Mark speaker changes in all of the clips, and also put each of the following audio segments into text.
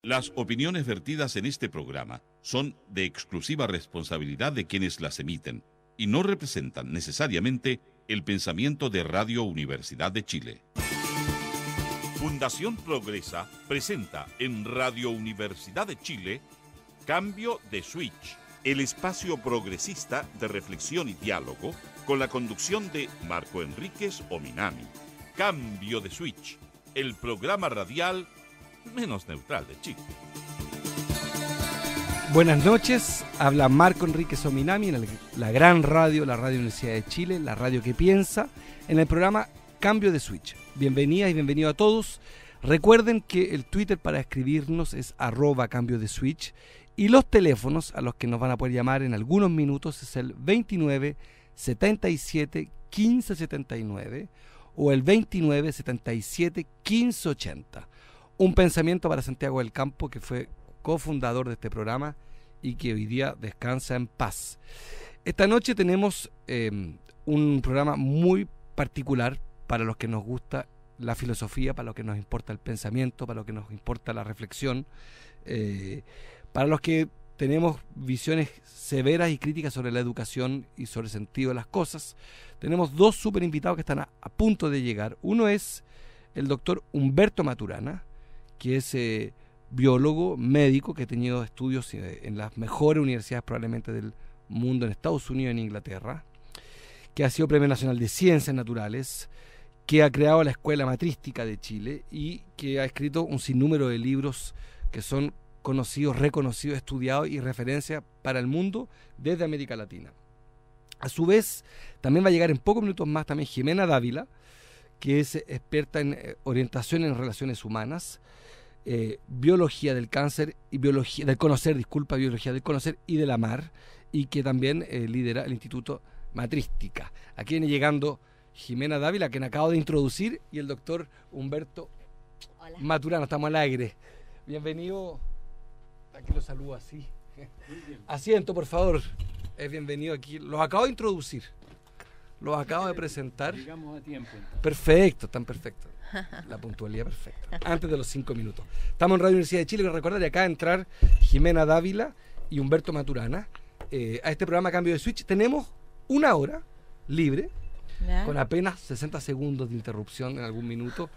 Speaker 1: Las opiniones vertidas en este programa son de exclusiva responsabilidad de quienes las emiten y no representan necesariamente el pensamiento de Radio Universidad de Chile. Fundación Progresa presenta en Radio Universidad de Chile Cambio de Switch, el espacio progresista de reflexión y diálogo con la conducción de Marco Enríquez Ominami. Cambio de Switch, el programa radial menos neutral de Chile.
Speaker 2: Buenas noches, habla Marco Enríquez Ominami en la gran radio, la Radio Universidad de Chile, la radio que piensa, en el programa Cambio de Switch. Bienvenidas y bienvenidos a todos. Recuerden que el Twitter para escribirnos es @Cambio de Switch y los teléfonos a los que nos van a poder llamar en algunos minutos es el 29 77 15 79 o el 29 77 15 80. Un pensamiento para Santiago del Campo, que fue cofundador de este programa y que hoy día descansa en paz. Esta noche tenemos un programa muy particular para los que nos gusta la filosofía, para los que nos importa el pensamiento, para los que nos importa la reflexión, para los que tenemos visiones severas y críticas sobre la educación y sobre el sentido de las cosas. Tenemos dos súper invitados que están a punto de llegar. Uno es el doctor Humberto Maturana, que es biólogo, médico, que ha tenido estudios en las mejores universidades probablemente del mundo, en Estados Unidos y en Inglaterra, que ha sido Premio Nacional de Ciencias Naturales, que ha creado la Escuela Matrística de Chile y que ha escrito un sinnúmero de libros que son conocidos, reconocidos, estudiados y referencia para el mundo desde América Latina. A su vez, también va a llegar en pocos minutos más también Jimena Dávila, que es experta en orientación en relaciones humanas, biología del cáncer y biología del conocer, biología del conocer y del amar, y que también lidera el Instituto Matrística. Aquí viene llegando Jimena Dávila, quien acabo de introducir, y el doctor Humberto Maturana. Estamos al aire. Bienvenido. Aquí lo saludo así. Asiento, por favor. Es bienvenido aquí. Los acabo de introducir. Los acabo de presentar.
Speaker 3: Llegamos a tiempo. Entonces.
Speaker 2: Perfecto, tan perfecto. La puntualidad perfecta. Antes de los 5 minutos. Estamos en Radio Universidad de Chile. Recuerda de acá entrar Jimena Dávila y Humberto Maturana a este programa Cambio de Switch. Tenemos una hora libre, con apenas 60 segundos de interrupción en algún minuto.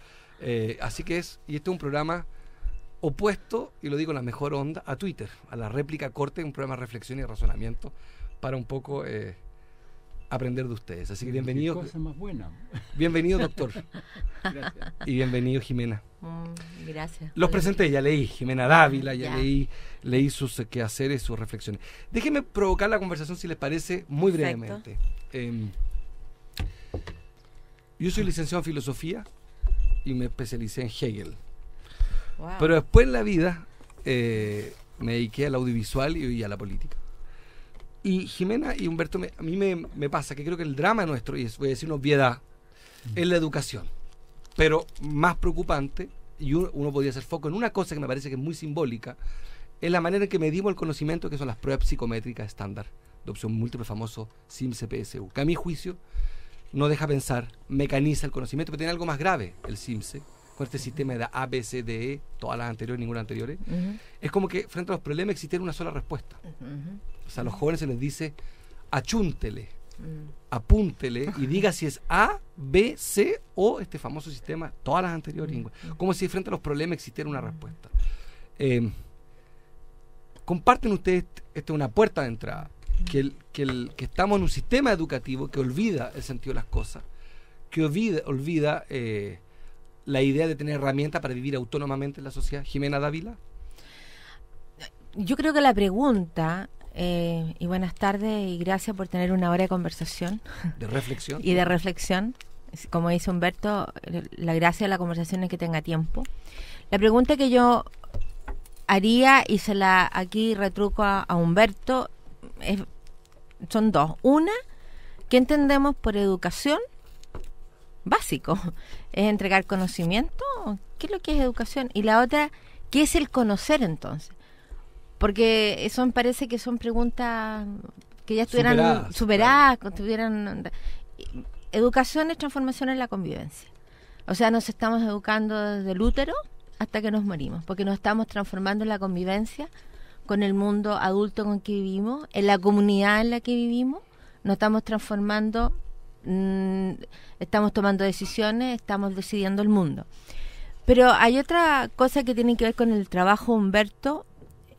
Speaker 2: Así que este es un programa opuesto, y lo digo en la mejor onda, a Twitter, a la réplica corte, un programa de reflexión y razonamiento para un poco aprender de ustedes. Así que bienvenido.
Speaker 3: Qué cosa más buena.
Speaker 2: Bienvenido, doctor.
Speaker 3: Gracias.
Speaker 2: Y bienvenido, Jimena.
Speaker 4: Gracias.
Speaker 2: Los presenté, ya leí Jimena Dávila, ya leí sus quehaceres, sus reflexiones. Déjenme provocar la conversación, si les parece, muy brevemente. Yo soy licenciado en filosofía y me especialicé en Hegel.
Speaker 4: Wow.
Speaker 2: Pero después en la vida me dediqué al audiovisual y a la política. Y Jimena y Humberto, a mí me pasa que creo que el drama nuestro, y voy a decir una obviedad, es la educación. Pero más preocupante, y uno podría hacer foco en una cosa que me parece que es muy simbólica, es la manera en que medimos el conocimiento, que son las pruebas psicométricas estándar de opción múltiple, famoso CIMSE-PSU, que a mi juicio no deja pensar, mecaniza el conocimiento, pero tiene algo más grave, el CIMSE, con este sistema de A, B, C, D, E, todas las anteriores, ninguna anteriores. Es como que frente a los problemas existiera una sola respuesta. O sea, a los jóvenes se les dice, achúntele, apúntele y diga si es A, B, C o este famoso sistema, todas las anteriores. Como si frente a los problemas existiera una respuesta. Comparten ustedes, esta es una puerta de entrada, que estamos en un sistema educativo que olvida el sentido de las cosas, que olvida la idea de tener herramientas para vivir autónomamente en la sociedad. Jimena Dávila.
Speaker 4: Yo creo que la pregunta, y buenas tardes y gracias por tener una hora de conversación.
Speaker 2: De reflexión.
Speaker 4: Y de reflexión. Como dice Humberto, la gracia de la conversación es que tenga tiempo. La pregunta que yo haría, y aquí retruco a Humberto, son dos. Una, ¿qué entendemos por educación? Básico, es entregar conocimiento. ¿Qué es lo que es educación? Y la otra, ¿qué es el conocer entonces? Porque eso me parece que son preguntas que ya estuvieran superadas. Educación es transformación en la convivencia. O sea, nos estamos educando desde el útero hasta que nos morimos, porque nos estamos transformando en la convivencia con el mundo adulto con que vivimos, en la comunidad en la que vivimos, nos estamos transformando, estamos tomando decisiones, estamos decidiendo el mundo. Pero hay otra cosa que tiene que ver con el trabajo de Humberto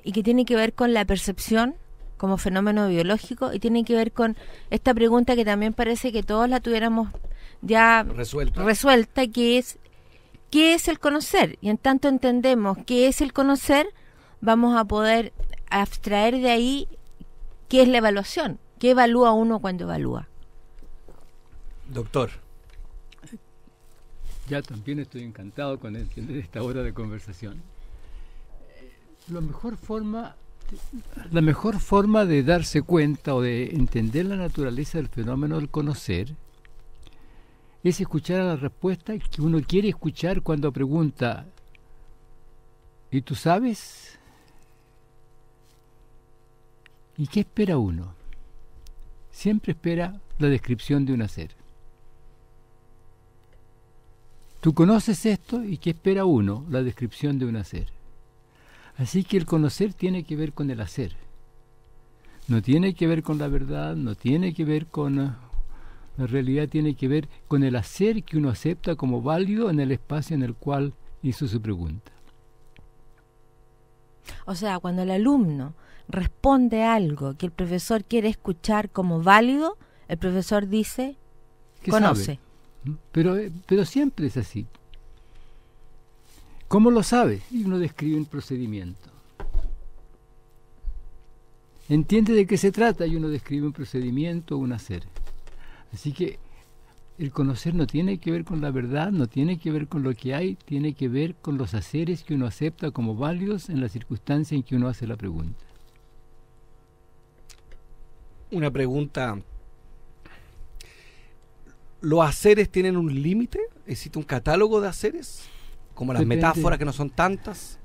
Speaker 4: y que tiene que ver con la percepción como fenómeno biológico y tiene que ver con esta pregunta que también parece que todos la tuviéramos ya resuelta, que es ¿qué es el conocer? Y en tanto entendemos qué es el conocer, vamos a poder abstraer de ahí qué es la evaluación, qué evalúa uno cuando evalúa.
Speaker 2: Doctor.
Speaker 3: Ya también estoy encantado con entender esta hora de conversación. La mejor forma de darse cuenta o de entender la naturaleza del fenómeno del conocer es escuchar a la respuesta que uno quiere escuchar cuando pregunta ¿y tú sabes? ¿Y qué espera uno? Siempre espera la descripción de un hacer. Tú conoces esto y ¿qué espera uno? La descripción de un hacer. Así que el conocer tiene que ver con el hacer. No tiene que ver con la verdad, no tiene que ver con la realidad, tiene que ver con el hacer que uno acepta como válido en el espacio en el cual hizo su pregunta.
Speaker 4: O sea, cuando el alumno responde algo que el profesor quiere escuchar como válido, el profesor dice, conoce.
Speaker 3: Sabe. Pero siempre es así. ¿Cómo lo sabe? Y uno describe un procedimiento. Entiende de qué se trata y uno describe un procedimiento o un hacer. Así que el conocer no tiene que ver con la verdad, no tiene que ver con lo que hay, tiene que ver con los haceres que uno acepta como válidos en la circunstancia en que uno hace la pregunta.
Speaker 2: Una pregunta. ¿Los haceres tienen un límite? ¿Existe un catálogo de haceres? Como las metáforas que no son tantas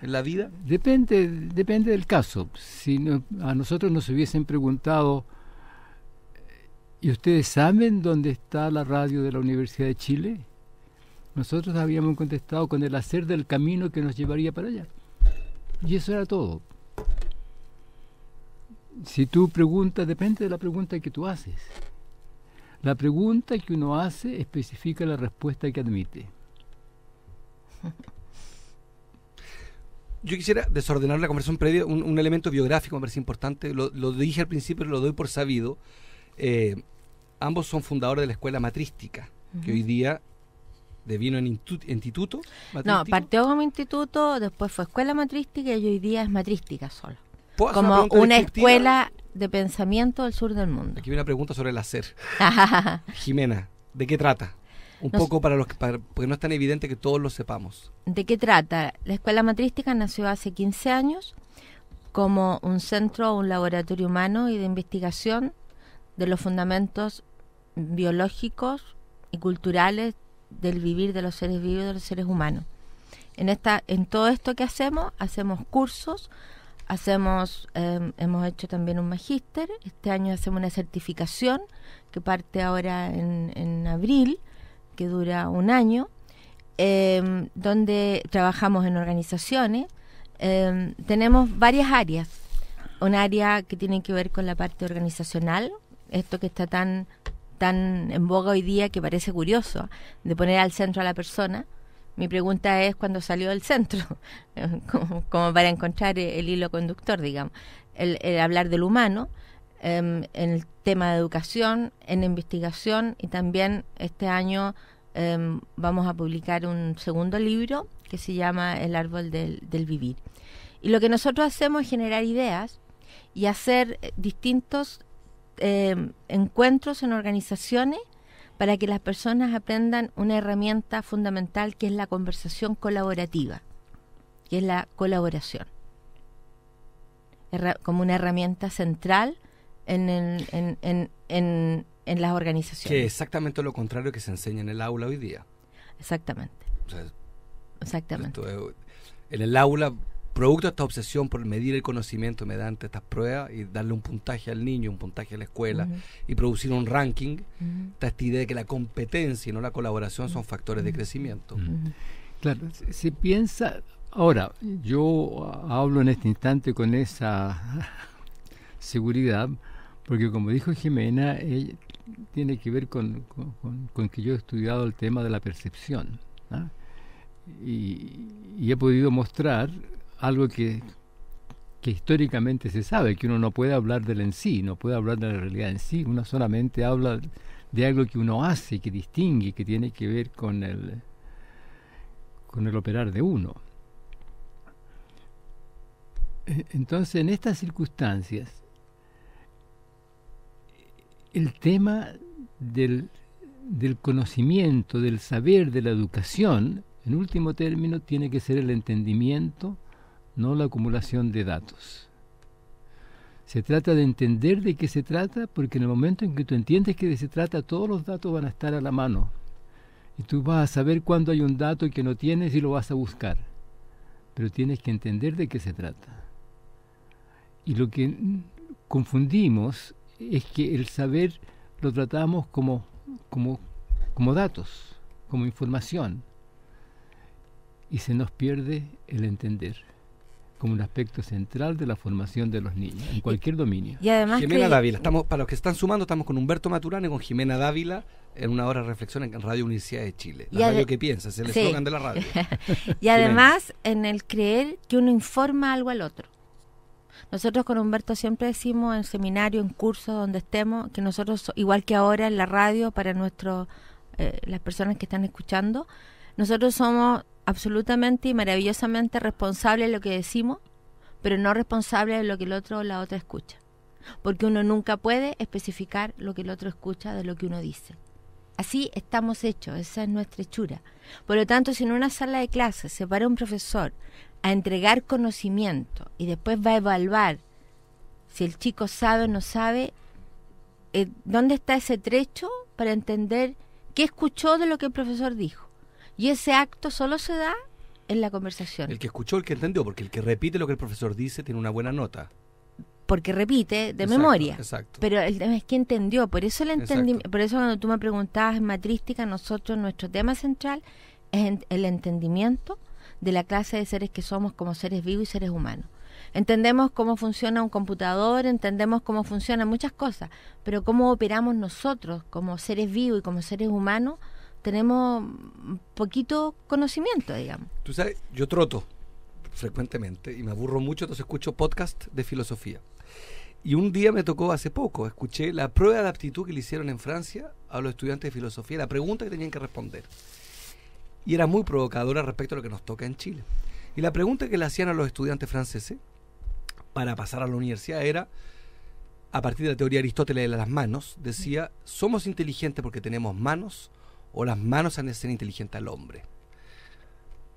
Speaker 2: en la vida.
Speaker 3: Depende del caso. Si a nosotros nos hubiesen preguntado, ¿y ustedes saben dónde está la radio de la Universidad de Chile? Nosotros habíamos contestado con el hacer del camino que nos llevaría para allá. Y eso era todo. Si tú preguntas, depende de la pregunta que tú haces. La pregunta que uno hace especifica la respuesta que admite.
Speaker 2: Yo quisiera desordenar la conversación previa, un elemento biográfico me parece importante, lo dije al principio, lo doy por sabido. Ambos son fundadores de la escuela matrística, que hoy día devino en instituto.
Speaker 4: No, partió como instituto, después fue escuela matrística y hoy día es matrística solo.
Speaker 2: Como
Speaker 4: una escuela de pensamiento del sur del mundo.
Speaker 2: Aquí viene una pregunta sobre el hacer. Jimena, ¿de qué trata? Poco porque no es tan evidente que todos lo sepamos.
Speaker 4: ¿De qué trata? La escuela matrística nació hace 15 años como un centro, un laboratorio humano y de investigación de los fundamentos biológicos y culturales del vivir de los seres vivos y de los seres humanos. En todo esto que hacemos cursos, hemos hecho también un magíster, este año hacemos una certificación que parte ahora en abril, que dura un año, donde trabajamos en organizaciones. Tenemos varias áreas. Un área que tiene que ver con la parte organizacional, esto que está tan en boga hoy día que parece curioso, de poner al centro a la persona. Mi pregunta es cuándo salió del centro, como para encontrar el hilo conductor, digamos. El hablar del humano, en el tema de educación, en investigación, y también este año vamos a publicar un segundo libro que se llama El árbol del vivir. Y lo que nosotros hacemos es generar ideas y hacer distintos encuentros en organizaciones para que las personas aprendan una herramienta fundamental que es la conversación colaborativa, que es la colaboración, como una herramienta central en las organizaciones.
Speaker 2: Que es exactamente lo contrario que se enseña en el aula hoy día.
Speaker 4: Exactamente.
Speaker 2: O sea,
Speaker 4: exactamente.
Speaker 2: En el aula, producto de esta obsesión por medir el conocimiento mediante estas pruebas y darle un puntaje al niño, un puntaje a la escuela, y producir un ranking, está esta idea de que la competencia y no la colaboración son factores de crecimiento.
Speaker 3: Claro, se piensa... Ahora, yo hablo en este instante con esa seguridad, porque como dijo Jimena, tiene que ver con que yo he estudiado el tema de la percepción, ¿no? Y he podido mostrar algo que históricamente se sabe, que uno no puede hablar del en sí, no puede hablar de la realidad en sí, uno solamente habla de algo que uno hace, que distingue, que tiene que ver con el operar de uno. Entonces, en estas circunstancias, el tema del conocimiento, del saber, de la educación, en último término, tiene que ser el entendimiento, no la acumulación de datos. Se trata de entender de qué se trata, porque en el momento en que tú entiendes de qué se trata, todos los datos van a estar a la mano. Y tú vas a saber cuándo hay un dato que no tienes y lo vas a buscar. Pero tienes que entender de qué se trata. Y lo que confundimos es que el saber lo tratamos como datos, como información. Y se nos pierde el entender como un aspecto central de la formación de los niños, en cualquier dominio.
Speaker 4: Y además
Speaker 2: Jimena Dávila, para los que están sumando, estamos con Humberto Maturana y con Jimena Dávila en una hora de reflexión en Radio Universidad de Chile. La radio que piensa, es el eslogan de la radio.
Speaker 4: Y además en el creer que uno informa algo al otro. Nosotros con Humberto siempre decimos en seminario, en curso, donde estemos, que nosotros, igual que ahora en la radio, para las personas que están escuchando, nosotros somos absolutamente y maravillosamente responsables de lo que decimos, pero no responsables de lo que el otro o la otra escucha. Porque uno nunca puede especificar lo que el otro escucha de lo que uno dice. Así estamos hechos, esa es nuestra hechura. Por lo tanto, si en una sala de clases se para un profesor a entregar conocimiento y después va a evaluar si el chico sabe o no sabe, ¿dónde está ese trecho para entender qué escuchó de lo que el profesor dijo? Y ese acto solo se da en la conversación.
Speaker 2: El que escuchó, el que entendió, porque el que repite lo que el profesor dice tiene una buena nota.
Speaker 4: Porque repite de memoria.
Speaker 2: Exacto.
Speaker 4: Pero el tema es que entendió. Por eso por eso cuando tú me preguntabas en matrística, nuestro tema central es el entendimiento de la clase de seres que somos como seres vivos y seres humanos. Entendemos cómo funciona un computador, entendemos cómo funcionan muchas cosas, pero cómo operamos nosotros como seres vivos y como seres humanos, tenemos poquito conocimiento, digamos.
Speaker 2: Tú sabes, yo troto frecuentemente y me aburro mucho, entonces escucho podcast de filosofía. Y un día me tocó, hace poco, escuché la prueba de aptitud que le hicieron en Francia a los estudiantes de filosofía, la pregunta que tenían que responder. Y era muy provocadora respecto a lo que nos toca en Chile. Y la pregunta que le hacían a los estudiantes franceses para pasar a la universidad era, a partir de la teoría de Aristóteles de las manos, decía, ¿somos inteligentes porque tenemos manos o las manos han de ser inteligentes al hombre?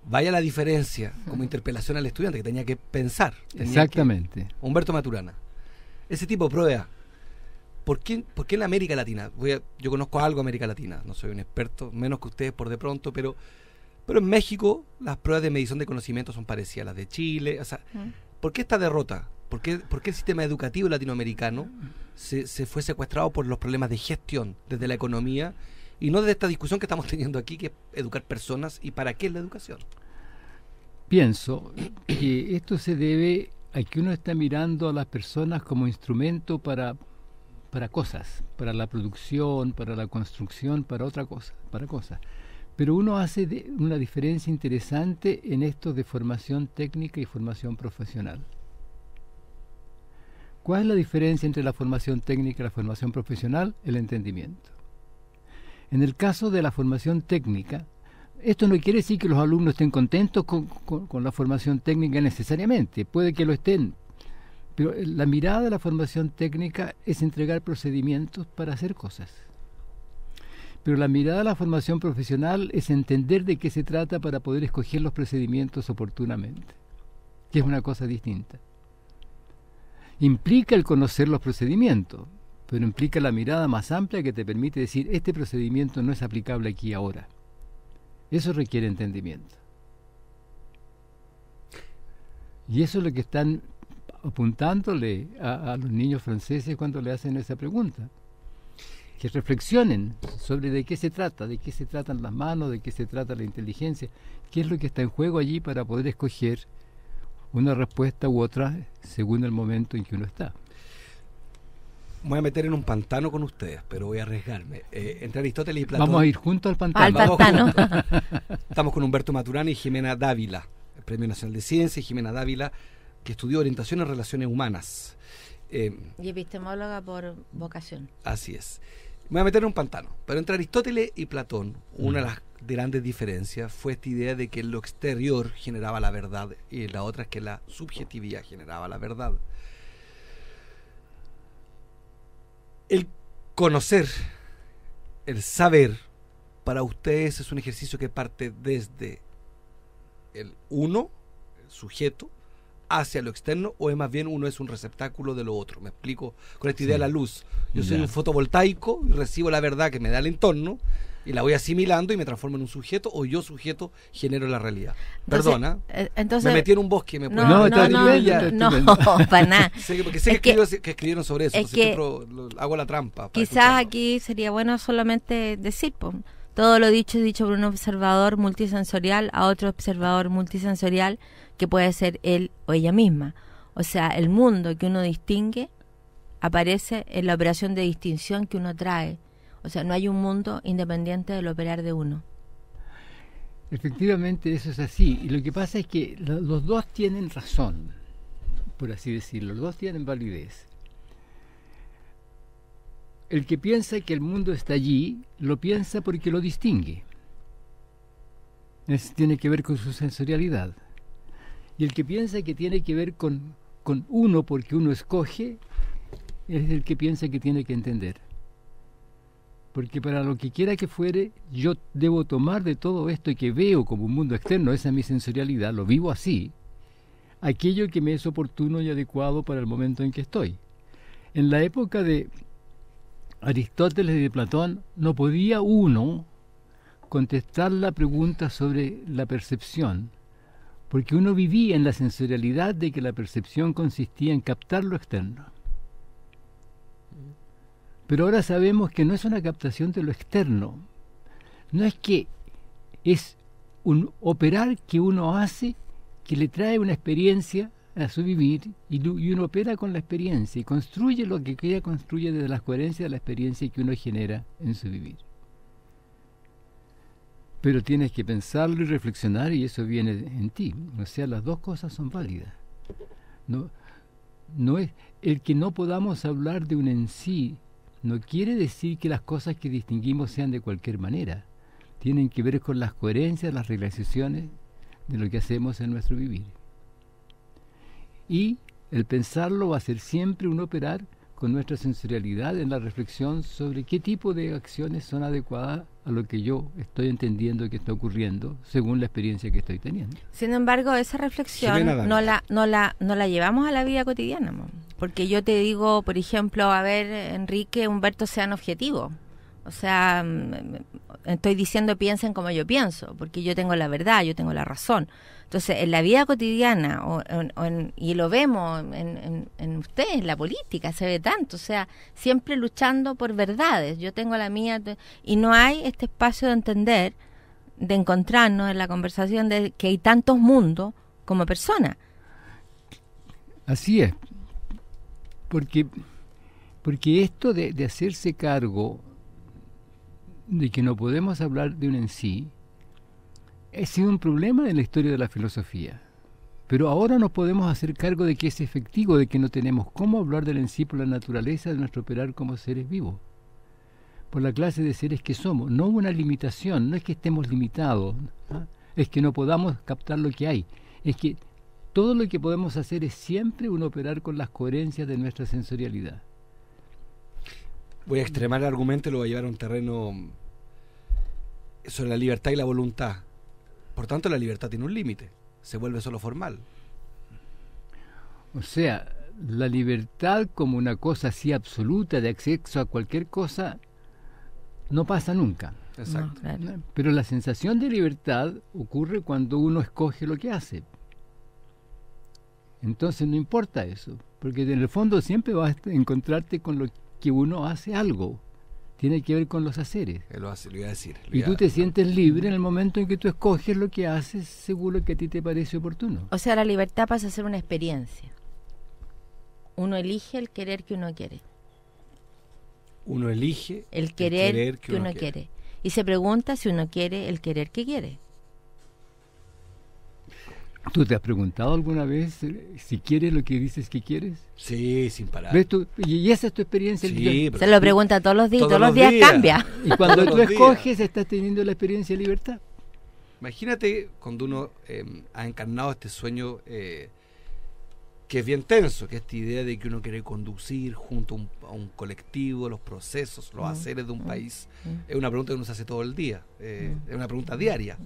Speaker 2: Vaya la diferencia como interpelación al estudiante que tenía que pensar.
Speaker 3: Exactamente.
Speaker 2: Humberto Maturana. Ese tipo de prueba. ¿Por qué en América Latina? Yo conozco algo de América Latina, no soy un experto, menos que ustedes por de pronto, pero en México las pruebas de medición de conocimiento son parecidas a las de Chile. O sea, ¿por qué esta derrota? ¿Por qué el sistema educativo latinoamericano se fue secuestrado por los problemas de gestión desde la economía y no desde esta discusión que estamos teniendo aquí, que es educar personas y para qué es la educación?
Speaker 3: Pienso que esto se debe a que uno está mirando a las personas como instrumento para cosas, para la producción, para la construcción, para cosas. Pero uno hace una diferencia interesante en esto de formación técnica y formación profesional. ¿Cuál es la diferencia entre la formación técnica y la formación profesional? El entendimiento. En el caso de la formación técnica, esto no quiere decir que los alumnos estén contentos con la formación técnica necesariamente, puede que lo estén, pero la mirada de la formación técnica es entregar procedimientos para hacer cosas. Pero la mirada de la formación profesional es entender de qué se trata para poder escoger los procedimientos oportunamente, que es una cosa distinta. Implica el conocer los procedimientos, pero implica la mirada más amplia que te permite decir, este procedimiento no es aplicable aquí y ahora. Eso requiere entendimiento. Y eso es lo que están apuntándole a los niños franceses cuando le hacen esa pregunta. que reflexionen sobre de qué se trata, de qué se tratan las manos, de qué se trata la inteligencia, qué es lo que está en juego allí para poder escoger una respuesta u otra según el momento en que uno está.
Speaker 2: Me voy a meter en un pantano con ustedes, pero voy a arriesgarme. Entre Aristóteles y Platón...
Speaker 3: Vamos a ir juntos al pantano.
Speaker 4: Al pantano.
Speaker 2: Estamos con Humberto Maturana y Jimena Dávila, el Premio Nacional de Ciencia, y Jimena Dávila, que estudió orientación en relaciones humanas.
Speaker 4: Y epistemóloga por vocación.
Speaker 2: Así es. Me voy a meter en un pantano. Pero entre Aristóteles y Platón, una de las grandes diferencias fue esta idea de que lo exterior generaba la verdad y la otra es que la subjetividad generaba la verdad. El conocer, el saber, para ustedes es un ejercicio que parte desde el uno, el sujeto, hacia lo externo, o es más bien uno es un receptáculo de lo otro. Me explico con esta idea de la luz. Yo soy un fotovoltaico y recibo la verdad que me da el entorno y la voy asimilando y me transformo en un sujeto, o yo sujeto genero la realidad. Perdona, me metí en un bosque.
Speaker 4: No, para nada.
Speaker 2: Porque sé que escribieron sobre eso, hago la trampa.
Speaker 4: Quizás aquí sería bueno solamente decir, todo lo dicho es dicho por un observador multisensorial a otro observador multisensorial que puede ser él o ella misma. O sea, el mundo que uno distingue aparece en la operación de distinción que uno trae. O sea, no hay un mundo independiente del operar de uno.
Speaker 3: Efectivamente, eso es así. Y lo que pasa es que los dos tienen razón, por así decirlo. Los dos tienen validez. El que piensa que el mundo está allí, lo piensa porque lo distingue. Tiene que ver con su sensorialidad. Y el que piensa que tiene que ver con uno porque uno escoge, es el que piensa que tiene que entender. Porque para lo que quiera que fuere, yo debo tomar de todo esto que veo como un mundo externo, esa es mi sensorialidad, lo vivo así, aquello que me es oportuno y adecuado para el momento en que estoy. En la época de Aristóteles y de Platón, no podía uno contestar la pregunta sobre la percepción, porque uno vivía en la sensorialidad de que la percepción consistía en captar lo externo. Pero ahora sabemos que no es una captación de lo externo, no es que es un operar que uno hace que le trae una experiencia a su vivir y uno opera con la experiencia y construye lo que ella construye desde las coherencias de la experiencia que uno genera en su vivir. Pero tienes que pensarlo y reflexionar y eso viene en ti. O sea, las dos cosas son válidas. No es el que no podamos hablar de un en sí. No quiere decir que las cosas que distinguimos sean de cualquier manera. Tienen que ver con las coherencias, las realizaciones de lo que hacemos en nuestro vivir. Y el pensarlo va a ser siempre un operar con nuestra sensorialidad en la reflexión sobre qué tipo de acciones son adecuadas a lo que yo estoy entendiendo que está ocurriendo según la experiencia que estoy teniendo.
Speaker 4: Sin embargo, esa reflexión no la llevamos a la vida cotidiana, porque yo te digo, por ejemplo, a ver, Enrique, Humberto, sean objetivos. O sea, estoy diciendo piensen como yo pienso, porque yo tengo la verdad, yo tengo la razón. Entonces, en la vida cotidiana, y lo vemos en ustedes, en la política, se ve tanto, o sea, siempre luchando por verdades. Yo tengo la mía, y no hay este espacio de entender, de encontrarnos en la conversación de que hay tantos mundos como personas.
Speaker 3: Así es, porque esto de hacerse cargo de que no podemos hablar de un en sí, ha sido un problema en la historia de la filosofía. Pero ahora nos podemos hacer cargo de que es efectivo, de que no tenemos cómo hablar del en sí por la naturaleza de nuestro operar como seres vivos, por la clase de seres que somos. No una limitación, no es que estemos limitados, ¿no? Es que no podamos captar lo que hay. Es que todo lo que podemos hacer es siempre un operar con las coherencias de nuestra sensorialidad.
Speaker 2: Voy a extremar el argumento y lo voy a llevar a un terreno sobre la libertad y la voluntad. Por tanto, la libertad tiene un límite, se vuelve solo formal.
Speaker 3: O sea, la libertad como una cosa así absoluta de acceso a cualquier cosa no pasa nunca.
Speaker 2: Exacto.
Speaker 4: No, claro.
Speaker 3: Pero la sensación de libertad ocurre cuando uno escoge lo que hace. Entonces no importa eso, porque en el fondo siempre vas a encontrarte con lo que uno hace algo. tiene que ver con los haceres.
Speaker 2: Lo iba a decir.
Speaker 3: Y tú te sientes libre en el momento en que tú escoges lo que haces según lo que a ti te parece oportuno.
Speaker 4: O sea, la libertad pasa a ser una experiencia. Uno elige el querer que uno quiere.
Speaker 2: Uno elige
Speaker 4: el querer que uno quiere. Y se pregunta si uno quiere el querer que quiere.
Speaker 3: ¿Tú te has preguntado alguna vez si quieres lo que dices que quieres?
Speaker 2: Sí, sin parar.
Speaker 3: ¿Ves tú? Y esa es tu experiencia.
Speaker 2: Sí,
Speaker 4: se lo pregunta todos los días, todos los días cambia.
Speaker 3: Y cuando tú escoges, estás teniendo la experiencia de libertad.
Speaker 2: Imagínate cuando uno ha encarnado este sueño que es bien tenso, que es esta idea de que uno quiere conducir junto a un colectivo, los procesos, los haceres de un país. Es una pregunta que uno se hace todo el día, es una pregunta diaria,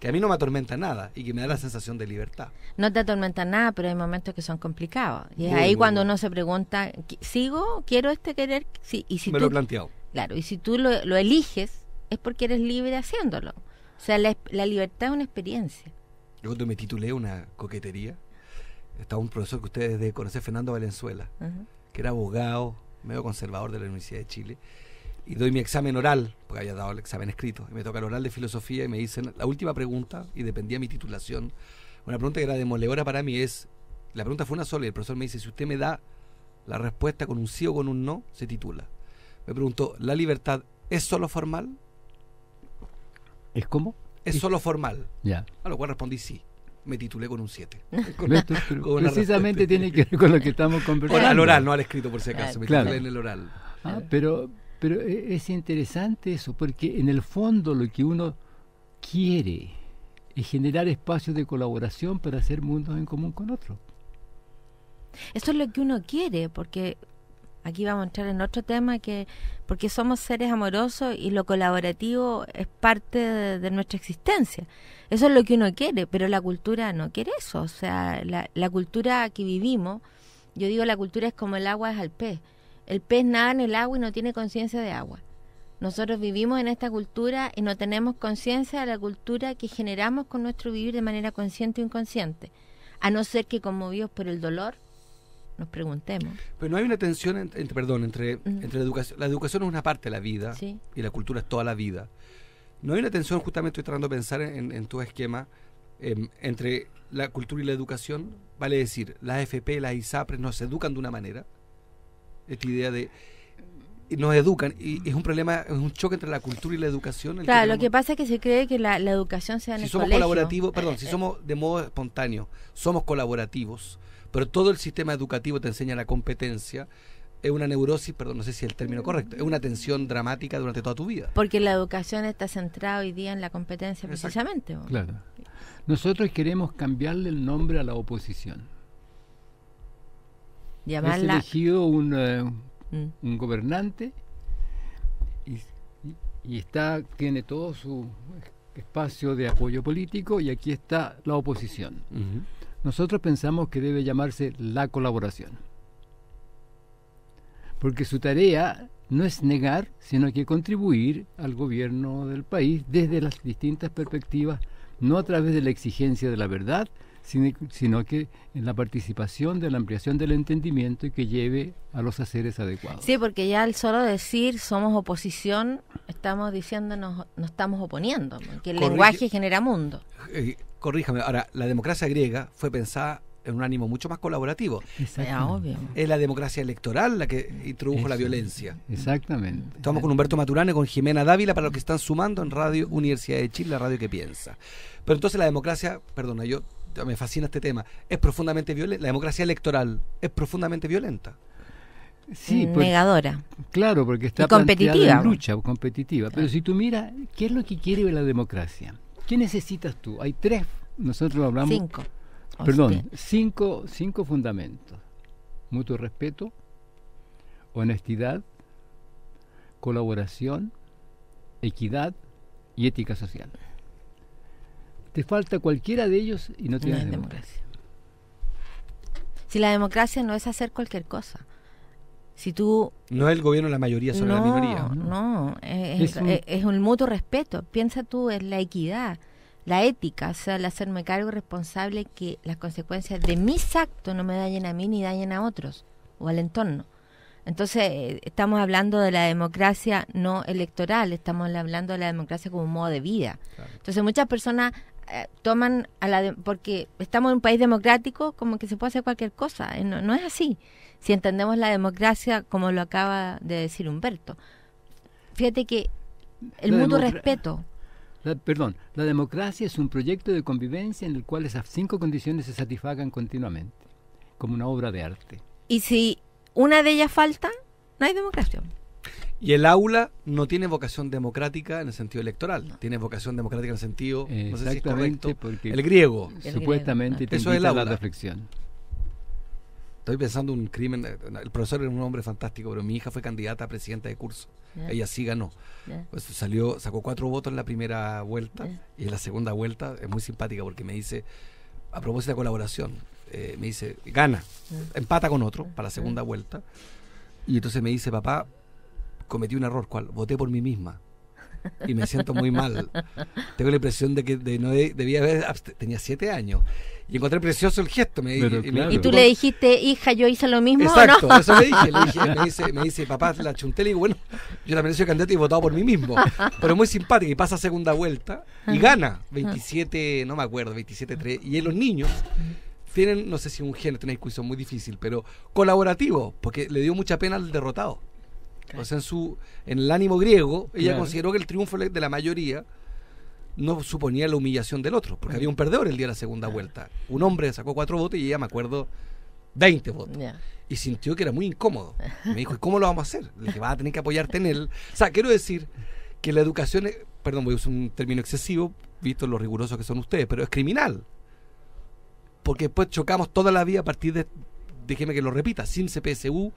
Speaker 2: que a mí no me atormenta nada y que me da la sensación de libertad.
Speaker 4: No te atormenta nada, pero hay momentos que son complicados. Y es
Speaker 2: muy,
Speaker 4: ahí
Speaker 2: muy
Speaker 4: cuando
Speaker 2: bueno.
Speaker 4: uno se pregunta, ¿sigo? ¿Quiero este querer? Sí. Y si
Speaker 2: Me
Speaker 4: tú,
Speaker 2: lo he planteado.
Speaker 4: Claro, y si tú lo eliges, es porque eres libre haciéndolo. O sea, la libertad es una experiencia.
Speaker 2: Yo cuando me titulé una coquetería, estaba un profesor que ustedes deben conocer, Fernando Valenzuela, que era abogado, medio conservador de la Universidad de Chile, y doy mi examen oral, porque había dado el examen escrito, y me toca el oral de filosofía y me dicen, la última pregunta, y dependía de mi titulación, una pregunta que era demoledora para mí es, la pregunta fue una sola, y el profesor me dice, si usted me da la respuesta con un sí o con un no, se titula. Me preguntó, ¿la libertad es solo formal?
Speaker 3: ¿Es cómo?
Speaker 2: Es solo formal.
Speaker 3: Ya.
Speaker 2: A lo cual respondí sí. Me titulé con un 7.
Speaker 3: Precisamente tiene que ver con lo que estamos conversando.
Speaker 2: Al oral, no al escrito por si acaso. Me
Speaker 3: Claro.
Speaker 2: titulé en el oral.
Speaker 3: Pero es interesante eso, porque en el fondo lo que uno quiere es generar espacios de colaboración para hacer mundos en común con otros.
Speaker 4: Eso es lo que uno quiere, porque aquí vamos a entrar en otro tema, porque somos seres amorosos y lo colaborativo es parte de nuestra existencia. Eso es lo que uno quiere, pero la cultura no quiere eso. O sea, la cultura que vivimos, yo digo, la cultura es como el agua es al pez. El pez nada en el agua y no tiene conciencia de agua. Nosotros vivimos en esta cultura y no tenemos conciencia de la cultura que generamos con nuestro vivir de manera consciente o inconsciente, a no ser que conmovidos por el dolor nos preguntemos.
Speaker 2: Pero no hay una tensión entre la educación. La educación es una parte de la vida,
Speaker 4: Sí.
Speaker 2: y la cultura es toda la vida. No hay una tensión, justamente estoy tratando de pensar en tu esquema, entre la cultura y la educación. Vale decir, las AFP, las ISAPRES nos educan de una manera. Esta idea de... nos educan, y es un problema, es un choque entre la cultura y la educación.
Speaker 4: Claro, lo que pasa es que se cree que la educación se da en el
Speaker 2: Si somos
Speaker 4: colegio.
Speaker 2: colaborativos, si somos de modo espontáneo, somos colaborativos, pero todo el sistema educativo te enseña la competencia, es una neurosis, no sé si es el término correcto, es una tensión dramática durante toda tu vida.
Speaker 4: Porque la educación está centrada hoy día en la competencia.
Speaker 2: Exacto.
Speaker 4: Precisamente. ¿O?
Speaker 3: Claro. Nosotros queremos cambiarle el nombre a la oposición. Es
Speaker 4: Llamarla...
Speaker 3: elegido un gobernante y tiene todo su espacio de apoyo político, y aquí está la oposición. Nosotros pensamos que debe llamarse la colaboración, porque su tarea no es negar, sino que contribuir al gobierno del país desde las distintas perspectivas, no a través de la exigencia de la verdad, sino que en la participación de la ampliación del entendimiento y que lleve a los haceres adecuados.
Speaker 4: Sí, porque ya al solo decir somos oposición, estamos diciendo nos estamos oponiendo, porque el lenguaje genera mundo.
Speaker 2: Corríjame, ahora, la democracia griega fue pensada en un ánimo mucho más colaborativo.
Speaker 4: Obvio.
Speaker 2: Es la democracia electoral la que introdujo la violencia.
Speaker 3: Exactamente.
Speaker 2: Estamos con Humberto Maturana y con Jimena Dávila, para los que están sumando en Radio Universidad de Chile, la radio que piensa. Pero entonces la democracia, me fascina este tema, es profundamente violenta. La democracia electoral es profundamente violenta.
Speaker 3: Sí,
Speaker 4: negadora.
Speaker 3: Claro, porque está
Speaker 4: competitiva.
Speaker 3: En lucha competitiva. Pero si tú miras, ¿qué es lo que quiere la democracia? ¿Qué necesitas tú? Hay 3, nosotros hablamos...
Speaker 4: 5.
Speaker 3: Perdón, 5 fundamentos: mutuo respeto, honestidad, colaboración, equidad y ética social. Te falta cualquiera de ellos y no tienes democracia.
Speaker 4: Si la democracia no es hacer cualquier cosa. Si tú...
Speaker 2: No es el gobierno de la mayoría sobre la minoría.
Speaker 4: No, es un mutuo respeto. Piensa tú en la equidad, la ética, o sea, el hacerme cargo responsable, que las consecuencias de mis actos no me dañen a mí ni dañen a otros o al entorno. Entonces, estamos hablando de la democracia no electoral, estamos hablando de la democracia como un modo de vida.
Speaker 2: Claro.
Speaker 4: Entonces, muchas personas toman porque estamos en un país democrático como que se puede hacer cualquier cosa. No es así. Si entendemos la democracia como lo acaba de decir Humberto. Fíjate que el mutuo respeto.
Speaker 3: La democracia es un proyecto de convivencia en el cual esas 5 condiciones se satisfagan continuamente, como una obra de arte.
Speaker 4: Y si una de ellas falta, no hay democracia.
Speaker 2: Y el aula no tiene vocación democrática en el sentido electoral, tiene vocación democrática en el sentido, no sé si es correcto,
Speaker 3: porque
Speaker 2: el griego.
Speaker 3: Supuestamente te
Speaker 2: Eso es el
Speaker 3: invita a la
Speaker 2: aula.
Speaker 3: reflexión.
Speaker 2: Estoy pensando un crimen, el profesor era un hombre fantástico, pero mi hija fue candidata a presidenta de curso.
Speaker 4: Yeah.
Speaker 2: Ella sí ganó.
Speaker 4: Yeah.
Speaker 2: Pues sacó 4 votos en la primera vuelta, y en la segunda vuelta es muy simpática porque me dice, a propósito de colaboración, me dice, gana, empata con otro para la segunda vuelta, y entonces me dice, papá, cometí un error, ¿cuál? Voté por mí misma. Y me siento muy mal. Tengo la impresión de que debía haber... Tenía 7 años. Y encontré precioso el gesto.
Speaker 3: Claro.
Speaker 4: ¿Y tú le dijiste, hija, yo hice lo mismo?
Speaker 2: Exacto,
Speaker 4: ¿o no?
Speaker 2: eso le dije. Me dice, papá, la chunté. Le digo, bueno, yo también soy candidato y he votado por mí mismo. Pero muy simpático. Y pasa a segunda vuelta y gana 27, no me acuerdo, 27-3. Y los niños tienen, no sé si un género, tiene una discusión muy difícil, pero colaborativo, porque le dio mucha pena al derrotado. O sea, en el ánimo griego, ella consideró que el triunfo de la mayoría no suponía la humillación del otro, porque había un perdedor el día de la segunda vuelta. Un hombre sacó 4 votos y ella, me acuerdo, 20 votos. Y sintió que era muy incómodo. Me dijo, ¿y cómo lo vamos a hacer? Le dije, vas a tener que apoyarte en él. O sea, quiero decir que la educación, perdón, voy a usar un término excesivo, visto lo rigurosos que son ustedes, pero es criminal. Porque después chocamos toda la vida a partir de, déjeme que lo repita, sin CPSU,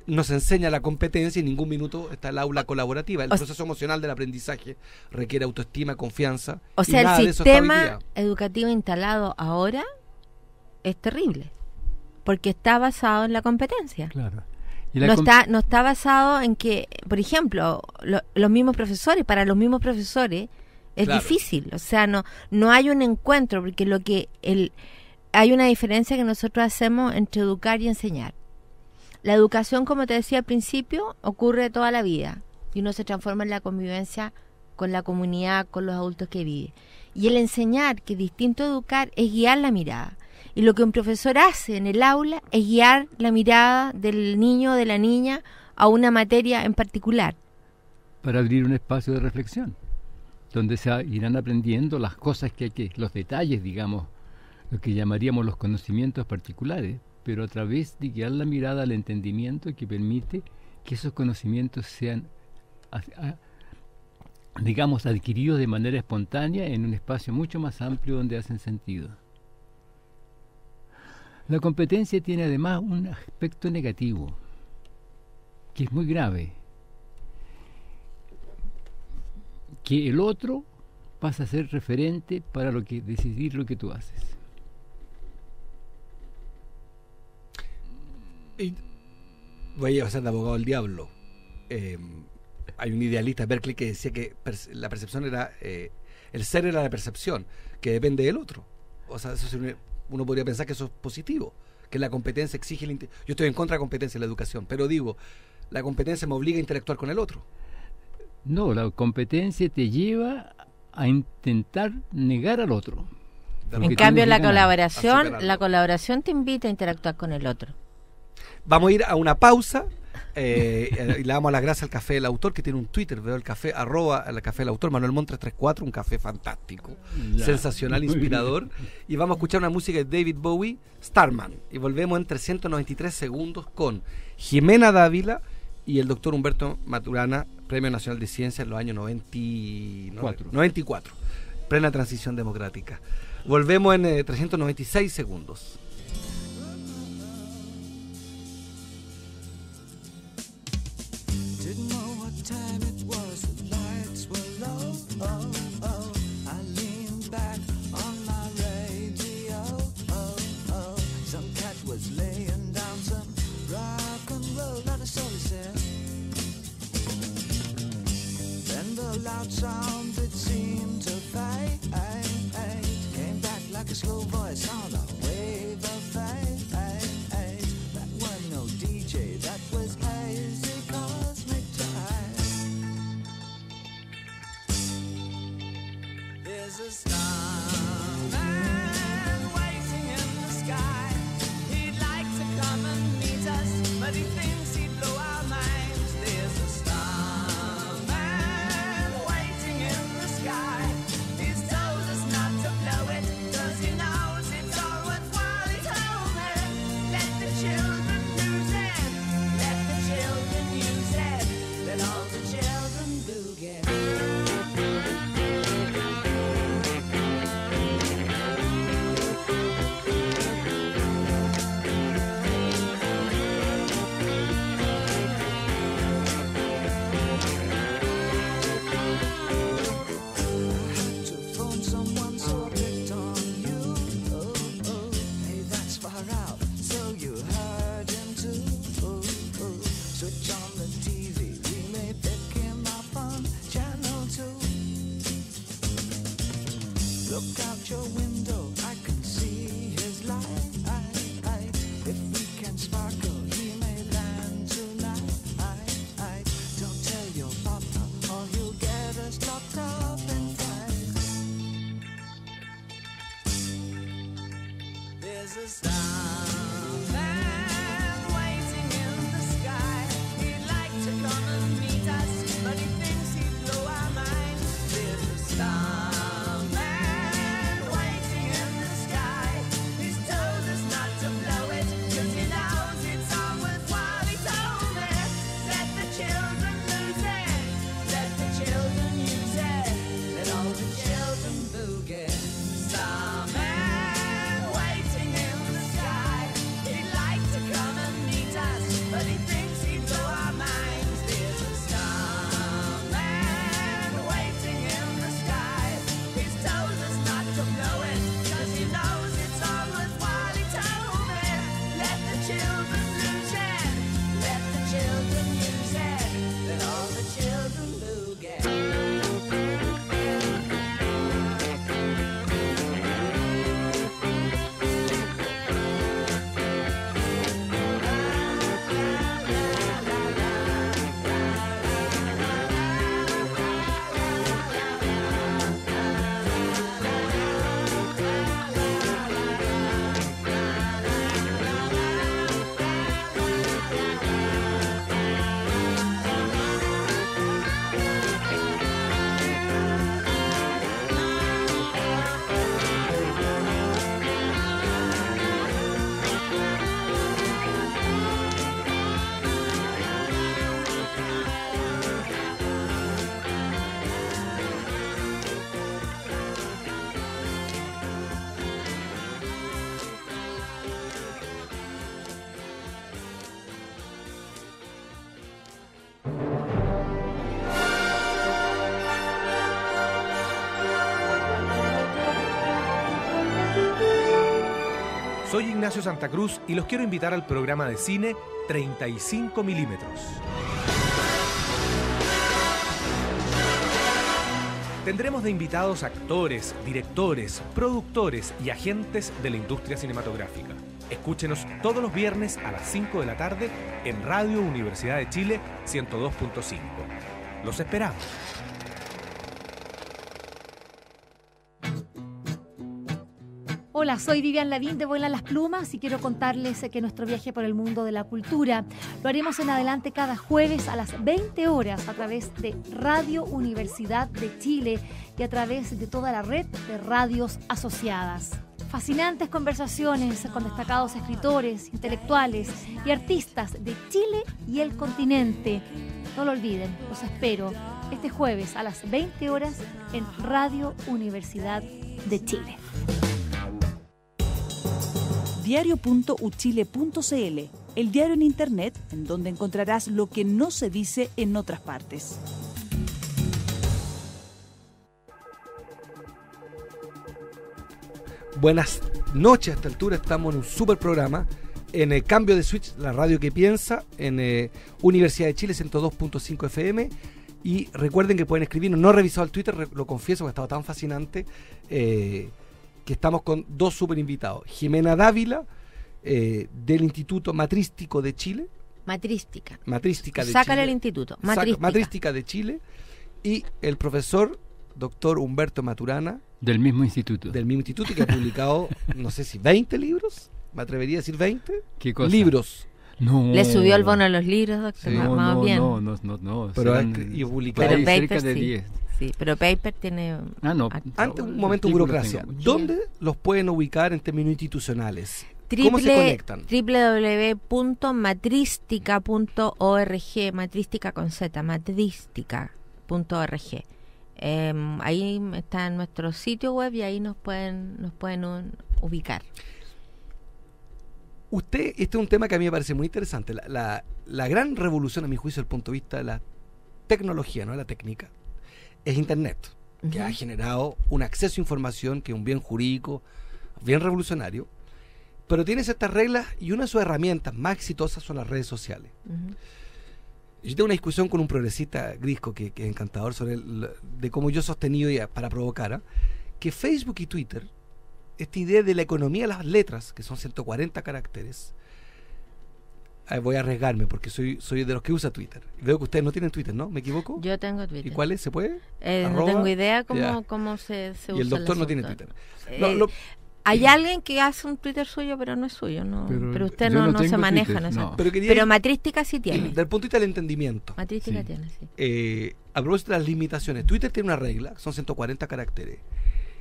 Speaker 2: nos enseña la competencia y en ningún minuto está el aula colaborativa. El proceso emocional del aprendizaje requiere autoestima, confianza.
Speaker 4: O sea,
Speaker 2: y nada
Speaker 4: el
Speaker 2: de eso está hoy
Speaker 4: sistema
Speaker 2: día.
Speaker 4: educativo instalado ahora es terrible, porque está basado en la competencia.
Speaker 3: Claro.
Speaker 4: No está basado en que, por ejemplo, los mismos profesores, para los mismos profesores es difícil. O sea, no hay un encuentro, porque hay una diferencia que nosotros hacemos entre educar y enseñar. La educación, como te decía al principio, ocurre toda la vida y uno se transforma en la convivencia con la comunidad, con los adultos que vive. Y el enseñar, que es distinto a educar, es guiar la mirada. Y lo que un profesor hace en el aula es guiar la mirada del niño o de la niña a una materia en particular.
Speaker 3: Para abrir un espacio de reflexión, donde se irán aprendiendo las cosas los detalles, digamos, lo que llamaríamos los conocimientos particulares, pero a través de guiar la mirada al entendimiento que permite que esos conocimientos sean, digamos, adquiridos de manera espontánea en un espacio mucho más amplio donde hacen sentido. La competencia tiene además un aspecto negativo, que es muy grave, que el otro pasa a ser referente para decidir lo que tú haces.
Speaker 2: Y voy a ser de abogado del diablo. Hay un idealista, Berkeley, que decía que la percepción era, el ser era la percepción, que depende del otro. O sea, uno podría pensar que eso es positivo, que la competencia exige yo estoy en contra de la competencia en la educación, pero digo, la competencia me obliga a interactuar con el otro.
Speaker 3: No, la competencia te lleva a intentar negar al otro.
Speaker 4: En cambio, la colaboración te invita a interactuar con el otro.
Speaker 2: Vamos a ir a una pausa y le damos las gracias al Café del Autor, que tiene un Twitter, veo el café, @ el Café del Autor, Manuel Montt 334, un café fantástico, sensacional, inspirador. Y vamos a escuchar una música de David Bowie, Starman. Y volvemos en 393 segundos con Jimena Dávila y el doctor Humberto Maturana, Premio Nacional de Ciencias en los años 94. Plena transición democrática. Volvemos en 396 segundos.
Speaker 5: Loud sound that seemed to fade came back like a slow voice on a wave of fate. That was no DJ, that was but he thinks he'd blow our minds. There's a starman waiting in the sky. He's told us not to blow it, 'cause he knows it's all worthwhile. He told me, let the children lose it, let the children use it, let all the children boogie. To phone someone, so I picked on you. Oh, oh, hey, that's far out. So you heard him too. Oh, oh, switch on the TV. We may pick him up on channel 2. Look out your window, I can see his light. If we can sparkle, he may land tonight. Don't tell your papa, or he'll get us locked up in fights. There's a starman waiting in the sky. He'd like to come and meet us, but he thinks he'd blow our minds. There's a starman waiting in the sky. He's told us not to blow it, 'cause he knows it's all worthwhile. He told me, let the children lose it, let the children use it, let all the children boogie. Starman waiting in the sky. He'd like to come and meet us, but he thinks he'd blow our minds. There's a starman waiting in the sky. He's told us not to blow it, 'cause he knows it's all worthwhile. He told me, let the children lose it, let the children use it, let all the children boogie.
Speaker 6: Soy Ignacio Santa Cruz y los quiero invitar al programa de cine 35 milímetros. Tendremos de invitados actores, directores, productores y agentes de la industria cinematográfica. Escúchenos todos los viernes a las 5 de la tarde en Radio Universidad de Chile 102.5. Los esperamos.
Speaker 7: Hola, soy Vivian Lavín de Vuelan las Plumas y quiero contarles que nuestro viaje por el mundo de la cultura lo haremos en adelante cada jueves a las 20 horas a través de Radio Universidad de Chile y a través de toda la red de radios asociadas. Fascinantes conversaciones con destacados escritores, intelectuales y artistas de Chile y el continente. No lo olviden, los espero este jueves a las 20 horas en Radio Universidad de Chile.
Speaker 8: Diario.uchile.cl, el diario en internet en donde encontrarás lo que no se dice en otras partes.
Speaker 2: Buenas noches, a esta altura estamos en un super programa en el Cambio de Switch, la radio que piensa, en Universidad de Chile 102.5 FM. Y recuerden que pueden escribirnos, no he revisado el Twitter, lo confieso, porque estaba tan fascinante, que estamos con dos super invitados. Jimena Dávila, del Instituto Matrístico de Chile.
Speaker 4: Matrística.
Speaker 2: Matrística de
Speaker 4: Sácale
Speaker 2: Chile.
Speaker 4: el instituto.
Speaker 2: Matrística de Chile. Y el profesor, doctor Humberto Maturana.
Speaker 3: Del mismo instituto.
Speaker 2: Del mismo instituto, que ha publicado, no sé si 20 libros, me atrevería a decir 20.
Speaker 3: ¿Qué cosa?
Speaker 2: Libros.
Speaker 3: No.
Speaker 4: Le subió el bono a los libros, doctor,
Speaker 3: Sí.
Speaker 4: más bien.
Speaker 3: No.
Speaker 2: Pero
Speaker 3: serán
Speaker 2: y publicado-
Speaker 3: por
Speaker 4: Pero
Speaker 3: ahí
Speaker 4: Paper
Speaker 3: cerca de
Speaker 4: sí.
Speaker 3: 10.
Speaker 4: Sí, pero Paper tiene...
Speaker 3: Ah, no.
Speaker 2: Antes, un
Speaker 3: Los
Speaker 2: momento,
Speaker 3: artículos
Speaker 2: burocracia.
Speaker 3: tengo mucho.
Speaker 2: ¿Dónde los pueden ubicar en términos institucionales? ¿Cómo se conectan?
Speaker 4: www.matristica.org, matrística con Z, matrística.org. Ahí está en nuestro sitio web y ahí nos pueden ubicar.
Speaker 2: Este es un tema que a mí me parece muy interesante. La gran revolución, a mi juicio, desde el punto de vista de la tecnología, no de la técnica, es Internet, que ha generado un acceso a información que es un bien jurídico, bien revolucionario, pero tiene ciertas reglas y una de sus herramientas más exitosas son las redes sociales. Yo tengo una discusión con un progresista grisco que es encantador sobre de cómo yo he sostenido para provocar que Facebook y Twitter, esta idea de la economía de las letras, que son 140 caracteres, voy a arriesgarme porque soy de los que usa Twitter. Veo que ustedes no tienen Twitter, ¿no? ¿Me equivoco?
Speaker 4: Yo tengo Twitter.
Speaker 2: ¿Y cuál es? ¿Se puede?
Speaker 4: No
Speaker 2: Arroba,
Speaker 4: tengo idea
Speaker 2: ya.
Speaker 4: cómo se usa.
Speaker 2: Y el doctor no tiene
Speaker 4: asunto.
Speaker 2: Twitter.
Speaker 4: Hay alguien que hace un Twitter suyo, pero no es suyo, ¿no? Pero usted
Speaker 3: yo
Speaker 4: no se
Speaker 3: tengo
Speaker 4: maneja
Speaker 3: Twitter,
Speaker 4: en eso.
Speaker 3: no.
Speaker 2: Pero
Speaker 4: Matrística sí tiene.
Speaker 2: desde el punto de vista del entendimiento,
Speaker 4: Matrística
Speaker 3: Sí.
Speaker 4: tiene, sí.
Speaker 2: a propósito de las limitaciones, Twitter tiene una regla, son 140 caracteres.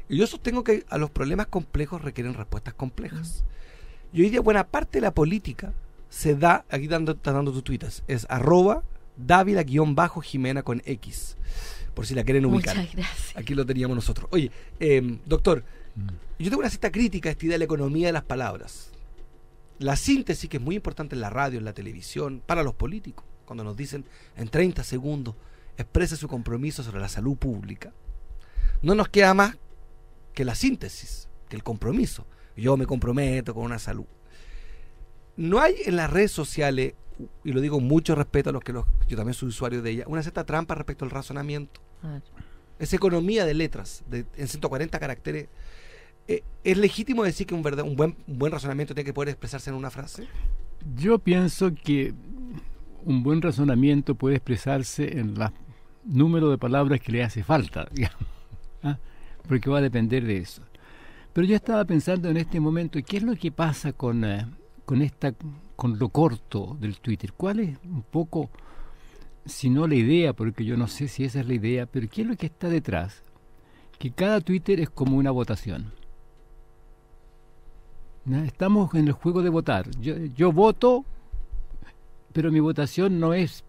Speaker 2: Y yo sostengo que a los problemas complejos requieren respuestas complejas. Y hoy día buena parte de la política se da, aquí está dando tu Twitter, es @Dávila_Jimena con X, por si la quieren ubicar.
Speaker 4: Muchas gracias.
Speaker 2: Aquí lo teníamos nosotros. Oye, doctor, yo tengo una cierta crítica a esta idea de la economía de las palabras. La síntesis, que es muy importante en la radio, en la televisión, para los políticos, cuando nos dicen en 30 segundos exprese su compromiso sobre la salud pública, no nos queda más que la síntesis, que el compromiso. Yo me comprometo con una salud. No hay en las redes sociales, y lo digo con mucho respeto a los que yo también soy usuario de ella, una cierta trampa respecto al razonamiento. Esa economía de letras en 140 caracteres. ¿Es legítimo decir que un buen razonamiento tiene que poder expresarse en una frase?
Speaker 3: Yo pienso que un buen razonamiento puede expresarse en el número de palabras que le hace falta, digamos, porque va a depender de eso. Pero yo estaba pensando en este momento, ¿qué es lo que pasa con lo corto del Twitter? ¿Cuál es un poco, si no la idea, porque yo no sé si esa es la idea, pero qué es lo que está detrás? Que cada Twitter es como una votación. Estamos en el juego de votar. Yo voto, pero mi votación no es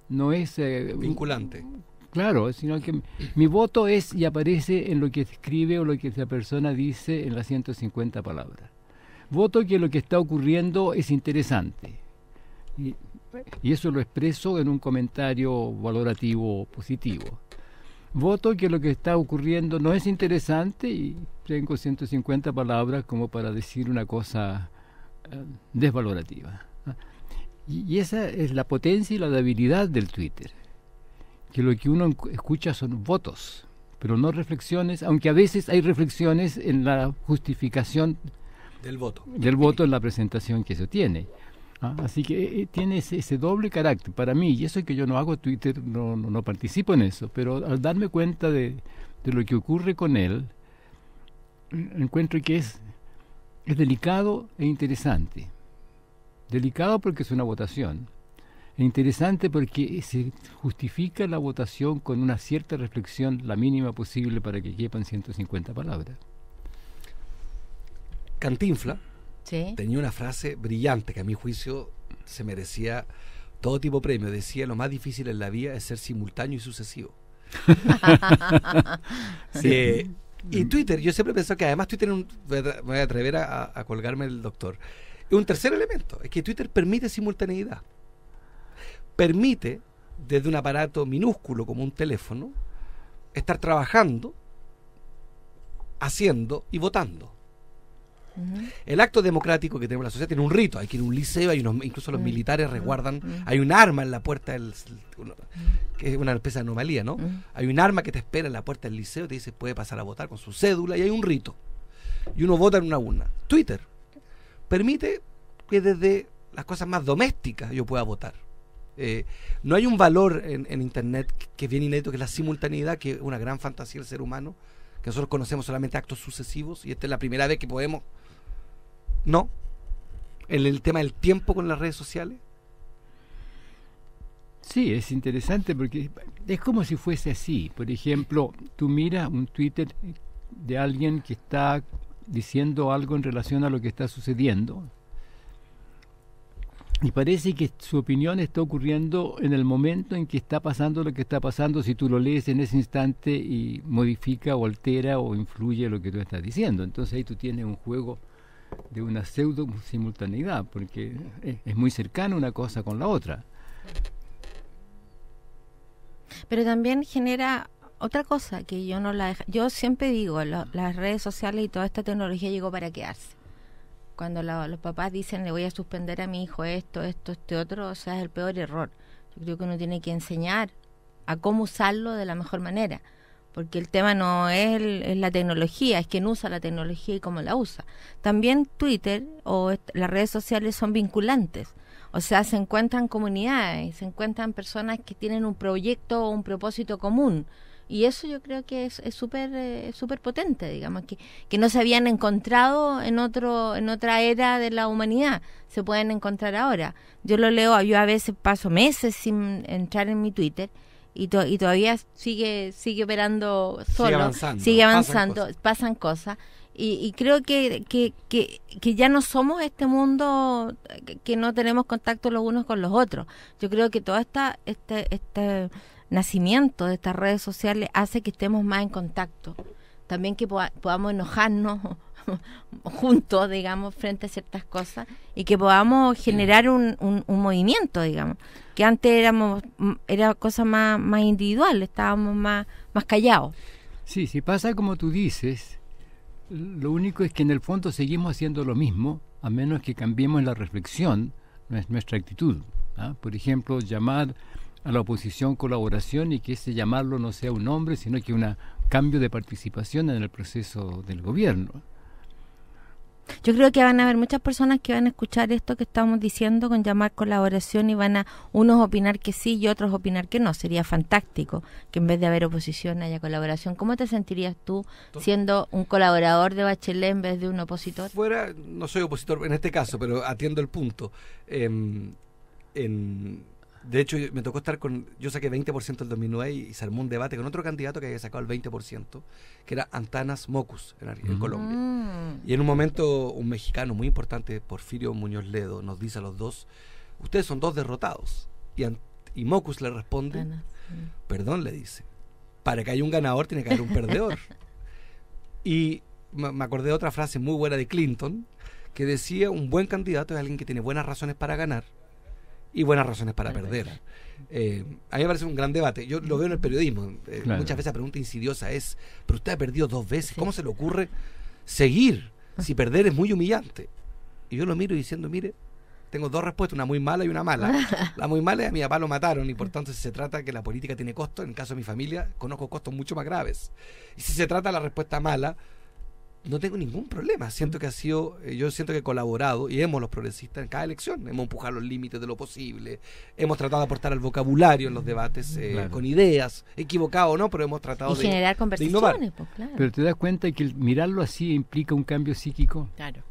Speaker 2: Vinculante.
Speaker 3: Claro, sino que mi voto es y aparece en lo que escribe o lo que esa persona dice en las 150 palabras. Voto que lo que está ocurriendo es interesante. Y eso lo expreso en un comentario valorativo positivo. Voto que lo que está ocurriendo no es interesante y tengo 150 palabras como para decir una cosa desvalorativa. Y esa es la potencia y la debilidad del Twitter. Que lo que uno escucha son votos, pero no reflexiones, aunque a veces hay reflexiones en la justificación
Speaker 2: del voto
Speaker 3: en la presentación que se tiene. Así que tiene ese doble carácter para mí, y eso es que yo no hago Twitter, no participo en eso, pero al darme cuenta de lo que ocurre con él, encuentro que es delicado e interesante. Delicado porque es una votación, e interesante porque se justifica la votación con una cierta reflexión, la mínima posible para que quepan 150 palabras.
Speaker 2: Cantinflas
Speaker 4: Sí.
Speaker 2: tenía una frase brillante que a mi juicio se merecía todo tipo de premio. Decía: lo más difícil en la vida es ser simultáneo y sucesivo. Y Twitter, yo siempre he pensado que además Twitter, me voy a atrever a colgarme el doctor, es un tercer elemento, es que Twitter permite simultaneidad. Permite, desde un aparato minúsculo como un teléfono, estar trabajando, haciendo y votando. El acto democrático que tenemos en la sociedad tiene un rito. Hay que ir a un liceo, incluso los militares resguardan, hay un arma en la puerta que es una especie de anomalía, ¿no? Hay un arma que te espera en la puerta del liceo, te dice puede pasar a votar con su cédula, y hay un rito. Y uno vota en una urna. Twitter permite que desde las cosas más domésticas yo pueda votar. No hay un valor en Internet que es bien inédito, que es la simultaneidad, que es una gran fantasía del ser humano, que nosotros conocemos solamente actos sucesivos, y esta es la primera vez que podemos. No. en el tema del tiempo con las redes sociales?
Speaker 3: Sí, es interesante porque es como si fuese así. Por ejemplo, tú miras un Twitter de alguien que está diciendo algo en relación a lo que está sucediendo y parece que su opinión está ocurriendo en el momento en que está pasando lo que está pasando, si tú lo lees en ese instante y modifica o altera o influye lo que tú estás diciendo. Entonces ahí tú tienes un juego de una pseudo simultaneidad, porque es muy cercana una cosa con la otra.
Speaker 4: Pero también genera otra cosa que yo no la dejo. Yo siempre digo, las redes sociales y toda esta tecnología llegó para quedarse. Cuando los papás dicen le voy a suspender a mi hijo esto, este otro, o sea, es el peor error. Yo creo que uno tiene que enseñar a cómo usarlo de la mejor manera, porque el tema no es la tecnología, es quien usa la tecnología y cómo la usa. También Twitter o las redes sociales son vinculantes. O sea, se encuentran comunidades, se encuentran personas que tienen un proyecto o un propósito común. Y eso yo creo que es súper potente, digamos, que no se habían encontrado en otra era de la humanidad, se pueden encontrar ahora. Yo lo leo, yo a veces paso meses sin entrar en mi Twitter y todavía sigue operando solo, sigue avanzando, pasan cosas. Y creo que ya no somos este mundo que no tenemos contacto los unos con los otros. Yo creo que todo este nacimiento de estas redes sociales hace que estemos más en contacto. También que podamos enojarnos juntos, digamos, frente a ciertas cosas y que podamos generar un movimiento, digamos. Que antes era cosa más individual, estábamos más callados.
Speaker 3: Sí, si pasa como tú dices, lo único es que en el fondo seguimos haciendo lo mismo, a menos que cambiemos la reflexión, nuestra actitud. Por ejemplo, llamar a la oposición colaboración y que ese llamarlo no sea un nombre, sino que un cambio de participación en el proceso del gobierno.
Speaker 4: Yo creo que van a haber muchas personas que van a escuchar esto que estamos diciendo con llamar colaboración y van a unos opinar que sí y otros opinar que no. Sería fantástico que en vez de haber oposición haya colaboración. ¿Cómo te sentirías tú siendo un colaborador de Bachelet en vez de un opositor?
Speaker 2: No soy opositor en este caso, pero atiendo el punto. De hecho, me tocó yo saqué 20% el 2009 y se armó un debate con otro candidato que había sacado el 20%, que era Antanas Mockus en Colombia. Y en un momento un mexicano muy importante, Porfirio Muñoz Ledo, nos dice a los dos, ustedes son dos derrotados. Y Mockus le responde, perdón, le dice, para que haya un ganador tiene que haber un perdedor. Y me acordé de otra frase muy buena de Clinton, que decía, un buen candidato es alguien que tiene buenas razones para ganar y buenas razones para perder. A mí me parece un gran debate. Yo lo veo en el periodismo.
Speaker 3: Claro.
Speaker 2: Muchas veces la pregunta insidiosa es, pero usted ha perdido 2 veces, ¿cómo se le ocurre seguir si perder es muy humillante? Y yo lo miro diciendo, mire, tengo 2 respuestas, una muy mala y una mala. La muy mala es a mi papá lo mataron y por tanto si se trata que la política tiene costos, en el caso de mi familia conozco costos mucho más graves. Y si se trata de la respuesta mala, no tengo ningún problema. Yo siento que he colaborado y los progresistas en cada elección, hemos empujado los límites de lo posible, hemos tratado de aportar al vocabulario en los debates,
Speaker 3: Claro.
Speaker 2: con ideas, equivocado o no, pero hemos tratado
Speaker 4: Y generar
Speaker 2: de innovar.
Speaker 4: conversaciones, pues, claro.
Speaker 3: Pero te das cuenta que el mirarlo así implica un cambio psíquico.
Speaker 4: Claro.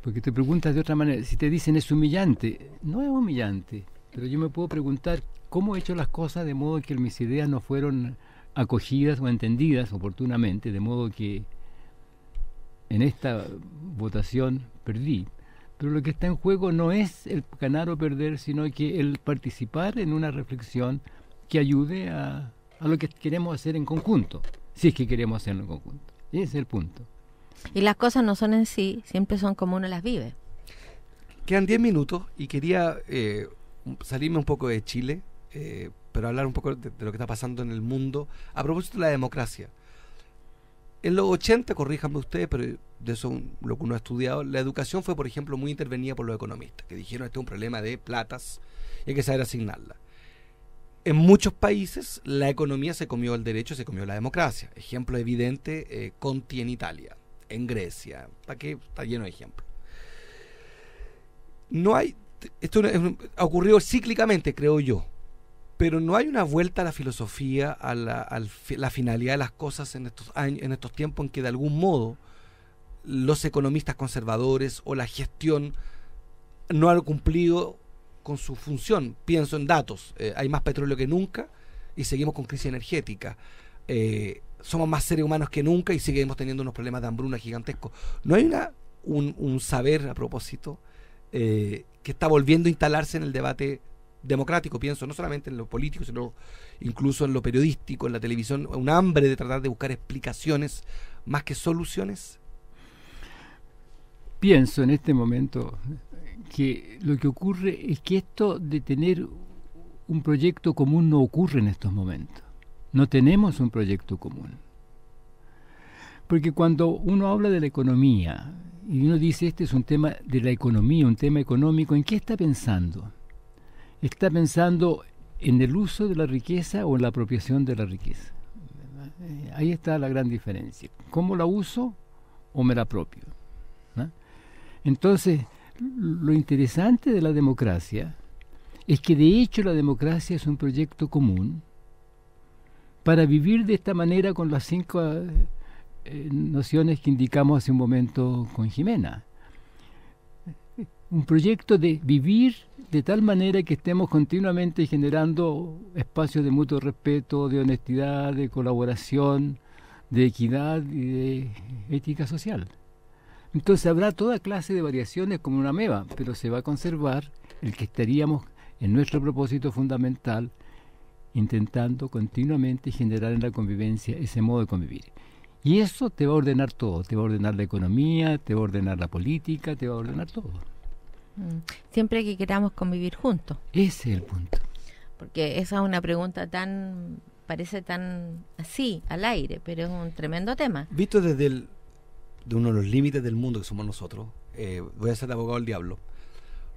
Speaker 3: Porque te preguntas de otra manera, si te dicen es humillante, no es humillante, pero yo me puedo preguntar cómo he hecho las cosas de modo que mis ideas no fueron acogidas o entendidas oportunamente, de modo que en esta votación perdí. Pero lo que está en juego no es el ganar o perder, sino que el participar en una reflexión que ayude a lo que queremos hacer en conjunto, si es que queremos hacerlo en conjunto. Ese es el punto.
Speaker 4: Y las cosas no son en sí, siempre son como uno las vive.
Speaker 2: Quedan 10 minutos y quería salirme un poco de Chile, pero hablar un poco de lo que está pasando en el mundo a propósito de la democracia. En los 80, corríjanme ustedes, pero de eso lo que uno ha estudiado, la educación fue, por ejemplo, muy intervenida por los economistas, que dijeron este es un problema de platas y hay que saber asignarla. En muchos países la economía se comió el derecho, se comió la democracia. Ejemplo evidente, Conti en Italia, en Grecia, ¿para qué? Está lleno de ejemplos. Esto ha ocurrido cíclicamente, creo yo, pero no hay una vuelta a la filosofía, a la finalidad de las cosas en estos años, en estos tiempos en que de algún modo los economistas conservadores o la gestión no ha cumplido con su función. Pienso en datos. Hay más petróleo que nunca y seguimos con crisis energética. Somos más seres humanos que nunca y seguimos teniendo unos problemas de hambruna gigantescos. ¿No hay un saber a propósito que está volviendo a instalarse en el debate democrático? Pienso no solamente en lo político, sino incluso en lo periodístico, en la televisión, un hambre de tratar de buscar explicaciones más que soluciones.
Speaker 3: Pienso en este momento que lo que ocurre es que esto de tener un proyecto común no ocurre en estos momentos. No tenemos un proyecto común. Porque cuando uno habla de la economía y uno dice este es un tema de la economía, un tema económico, ¿en qué está pensando? ¿Está pensando en el uso de la riqueza o en la apropiación de la riqueza? Ahí está la gran diferencia. ¿Cómo la uso o me la apropio? ¿No? Entonces, lo interesante de la democracia es que de hecho la democracia es un proyecto común para vivir de esta manera con las 5 nociones que indicamos hace un momento con Jimena. Un proyecto de vivir de tal manera que estemos continuamente generando espacios de mutuo respeto, de honestidad, de colaboración, de equidad y de ética social. Entonces habrá toda clase de variaciones como una ameba, pero se va a conservar el que estaríamos en nuestro propósito fundamental, intentando continuamente generar en la convivencia ese modo de convivir. Y eso te va a ordenar todo, te va a ordenar la economía, te va a ordenar la política, te va a ordenar todo.
Speaker 4: Siempre que queramos convivir juntos.
Speaker 3: Ese es el punto.
Speaker 4: Porque esa es una pregunta parece tan así, al aire, pero es un tremendo tema.
Speaker 2: Visto desde de uno de los límites del mundo que somos nosotros, voy a ser el abogado del diablo.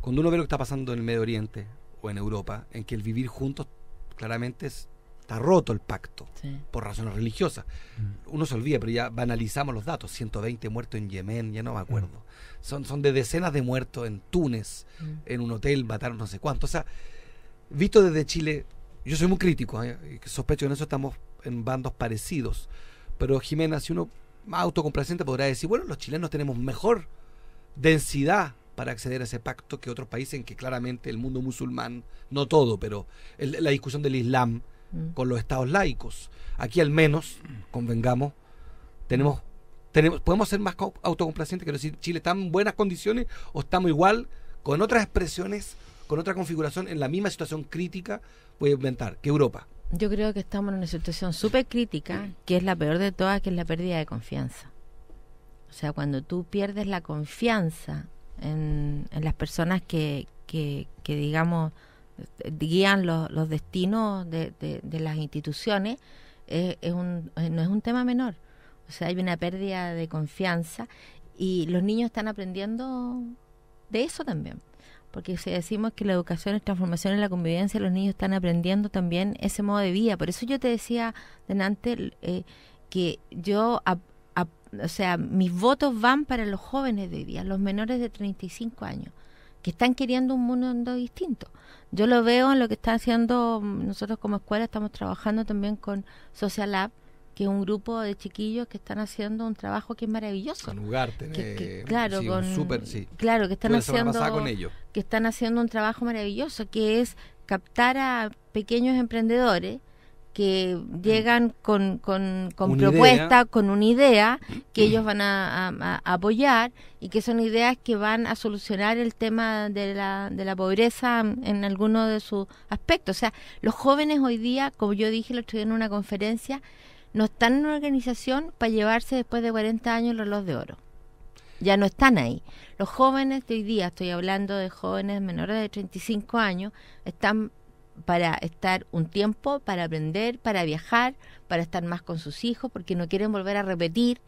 Speaker 2: Cuando uno ve lo que está pasando en el Medio Oriente o en Europa, en que el vivir juntos claramente está roto el pacto,
Speaker 4: Sí.
Speaker 2: por razones religiosas. Uno se olvida, pero ya banalizamos los datos. 120 muertos en Yemen, ya no me acuerdo. Son de decenas de muertos en Túnez, en un hotel mataron no sé cuánto. O sea, visto desde Chile, yo soy muy crítico, y sospecho que en eso estamos en bandos parecidos. Pero Jimena, si uno más autocomplaciente podrá decir, bueno, los chilenos tenemos mejor densidad para acceder a ese pacto que otros países en que claramente el mundo musulmán, no todo, pero la discusión del Islam con los estados laicos. Aquí al menos, convengamos, podemos ser más autocomplacientes, quiero decir, Chile está en buenas condiciones o estamos igual, con otras expresiones, con otra configuración, en la misma situación crítica, voy a inventar, que Europa.
Speaker 4: Yo creo que estamos en una situación súper crítica, que es la peor de todas, que es la pérdida de confianza. O sea, cuando tú pierdes la confianza en las personas que digamos, guían los destinos de las instituciones, no es un tema menor. O sea, hay una pérdida de confianza y los niños están aprendiendo de eso también. Porque si decimos que la educación es transformación en la convivencia, los niños están aprendiendo también ese modo de vida. Por eso yo te decía delante que yo, o sea, mis votos van para los jóvenes de hoy día, los menores de 35 años, que están queriendo un mundo distinto. Yo lo veo en lo que están haciendo, nosotros como escuela estamos trabajando también con Social Lab, que es un grupo de chiquillos que están haciendo un trabajo que es maravilloso.
Speaker 2: Con Ugarte,
Speaker 4: claro,
Speaker 2: sí,
Speaker 4: sí. Claro, que están haciendo un trabajo maravilloso, que es captar a pequeños emprendedores que llegan con propuestas, con una idea que ellos van a apoyar y que son ideas que van a solucionar el tema de la pobreza en alguno de sus aspectos. O sea, los jóvenes hoy día, como yo dije el otro día en una conferencia, no están en una organización para llevarse después de 40 años el reloj de oro. Ya no están ahí. Los jóvenes de hoy día, estoy hablando de jóvenes menores de 35 años, están para estar un tiempo, para aprender, para viajar, para estar más con sus hijos, porque no quieren volver a repetir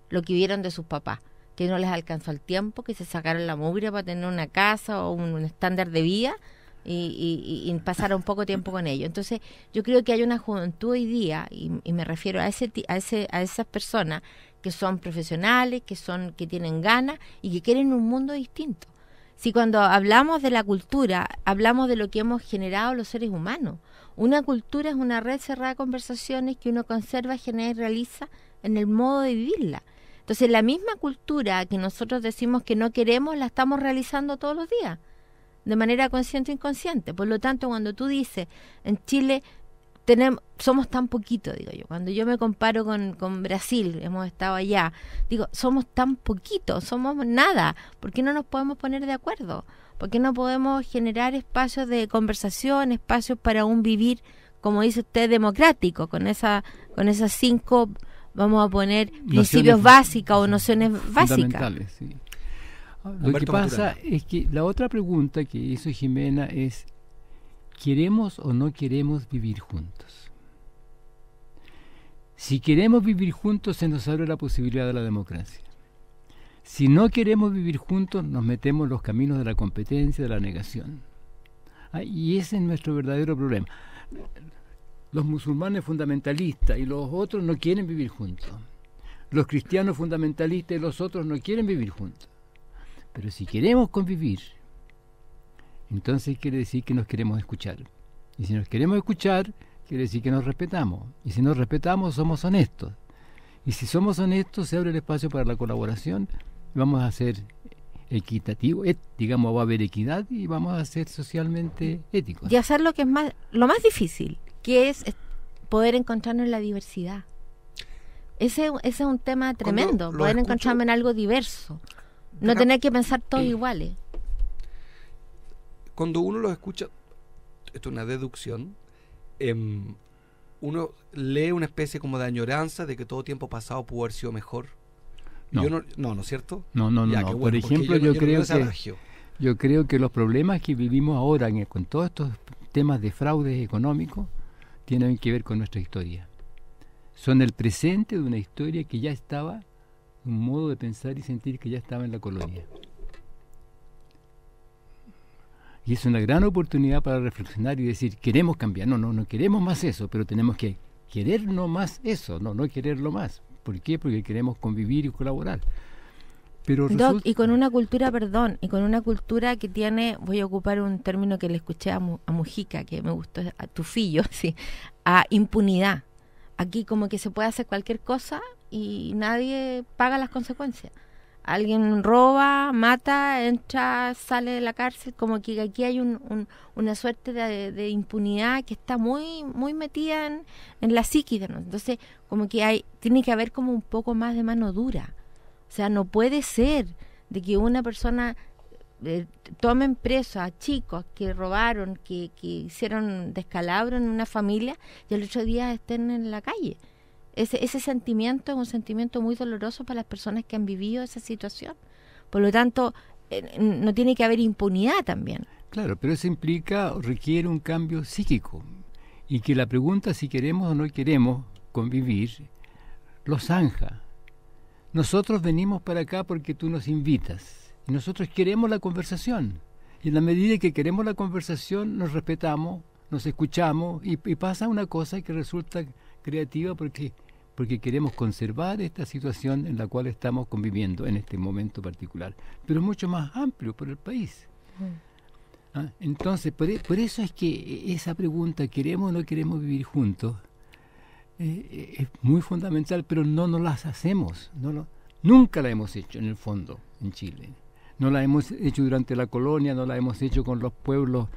Speaker 4: lo que vieron de sus papás, que no les alcanzó el tiempo, que se sacaron la mugre para tener una casa o un estándar de vida y pasar un poco tiempo con ellos. Entonces yo creo que hay una juventud hoy día, y me refiero a esas personas que son profesionales, que tienen ganas y que quieren un mundo distinto. Si cuando hablamos de la cultura, hablamos de lo que hemos generado los seres humanos. Una cultura es una red cerrada de conversaciones que uno conserva, genera y realiza en el modo de vivirla. Entonces la misma cultura que nosotros decimos que no queremos, la estamos realizando todos los días. de manera consciente o inconsciente. Por lo tanto, cuando tú dices, en Chile somos tan poquito, digo yo, cuando yo me comparo con Brasil, hemos estado allá, digo, somos tan poquito, somos nada, ¿por qué no nos podemos poner de acuerdo? ¿Por qué no podemos generar espacios de conversación, espacios para un vivir, como dice usted, democrático, con esas 5, vamos a poner, principios básicos o nociones básicas?
Speaker 3: Fundamentales, sí. Lo que pasa es que la otra pregunta que hizo Jimena es, ¿queremos o no queremos vivir juntos? Si queremos vivir juntos, se nos abre la posibilidad de la democracia. Si no queremos vivir juntos, nos metemos en los caminos de la competencia, de la negación. Y ese es nuestro verdadero problema. Los musulmanes fundamentalistas y los otros no quieren vivir juntos. Los cristianos fundamentalistas y los otros no quieren vivir juntos. Pero si queremos convivir, entonces quiere decir que nos queremos escuchar. Y si nos queremos escuchar, quiere decir que nos respetamos. Y si nos respetamos, somos honestos. Y si somos honestos, se abre el espacio para la colaboración. Vamos a ser equitativos, digamos, va a haber equidad y vamos a ser socialmente éticos.
Speaker 4: Y hacer lo que es lo más difícil, que es poder encontrarnos en la diversidad. Ese es un tema tremendo, poder encontrarme en algo diverso. No tener que pensar todos iguales.
Speaker 2: Cuando uno los escucha, esto es una deducción, uno lee una especie como de añoranza de que todo tiempo pasado pudo haber sido mejor.
Speaker 3: No.
Speaker 2: ¿No es cierto?
Speaker 3: No.
Speaker 2: Bueno,
Speaker 3: por ejemplo, yo creo que los problemas que vivimos ahora con todos estos temas de fraudes económicos tienen que ver con nuestra historia. Son el presente de una historia que ya estaba, un modo de pensar y sentir que ya estaba en la colonia. Y es una gran oportunidad para reflexionar y decir, queremos cambiar. No queremos más eso, pero tenemos que querer no más eso, no quererlo más. ¿Por qué? Porque queremos convivir y colaborar. Pero
Speaker 4: y con una cultura, y con una cultura que tiene, voy a ocupar un término que le escuché a Mujica, que me gustó, a Tufillo, sí, a impunidad. Aquí como que se puede hacer cualquier cosa y nadie paga las consecuencias. Alguien roba, mata, entra, sale de la cárcel, como que aquí hay una suerte de impunidad que está muy muy metida en la psiquis, ¿no? Entonces, como que tiene que haber como un poco más de mano dura. O sea, no puede ser de que una persona tomen preso a chicos que robaron, que hicieron descalabro en una familia y el otro día estén en la calle. Ese sentimiento es un sentimiento muy doloroso para las personas que han vivido esa situación. Por lo tanto, no tiene que haber impunidad también.
Speaker 3: Claro, pero eso requiere un cambio psíquico. Y que la pregunta si queremos o no queremos convivir lo zanja. Nosotros venimos para acá porque tú nos invitas. Y nosotros queremos la conversación. Y en la medida que queremos la conversación, nos respetamos, nos escuchamos y pasa una cosa que resulta creativa porque queremos conservar esta situación en la cual estamos conviviendo en este momento particular, pero mucho más amplio por el país. Entonces, por eso es que esa pregunta, ¿queremos o no queremos vivir juntos? Es muy fundamental, pero no nos las hacemos. Nunca la hemos hecho en el fondo en Chile. No la hemos hecho durante la colonia, no la hemos hecho con los pueblos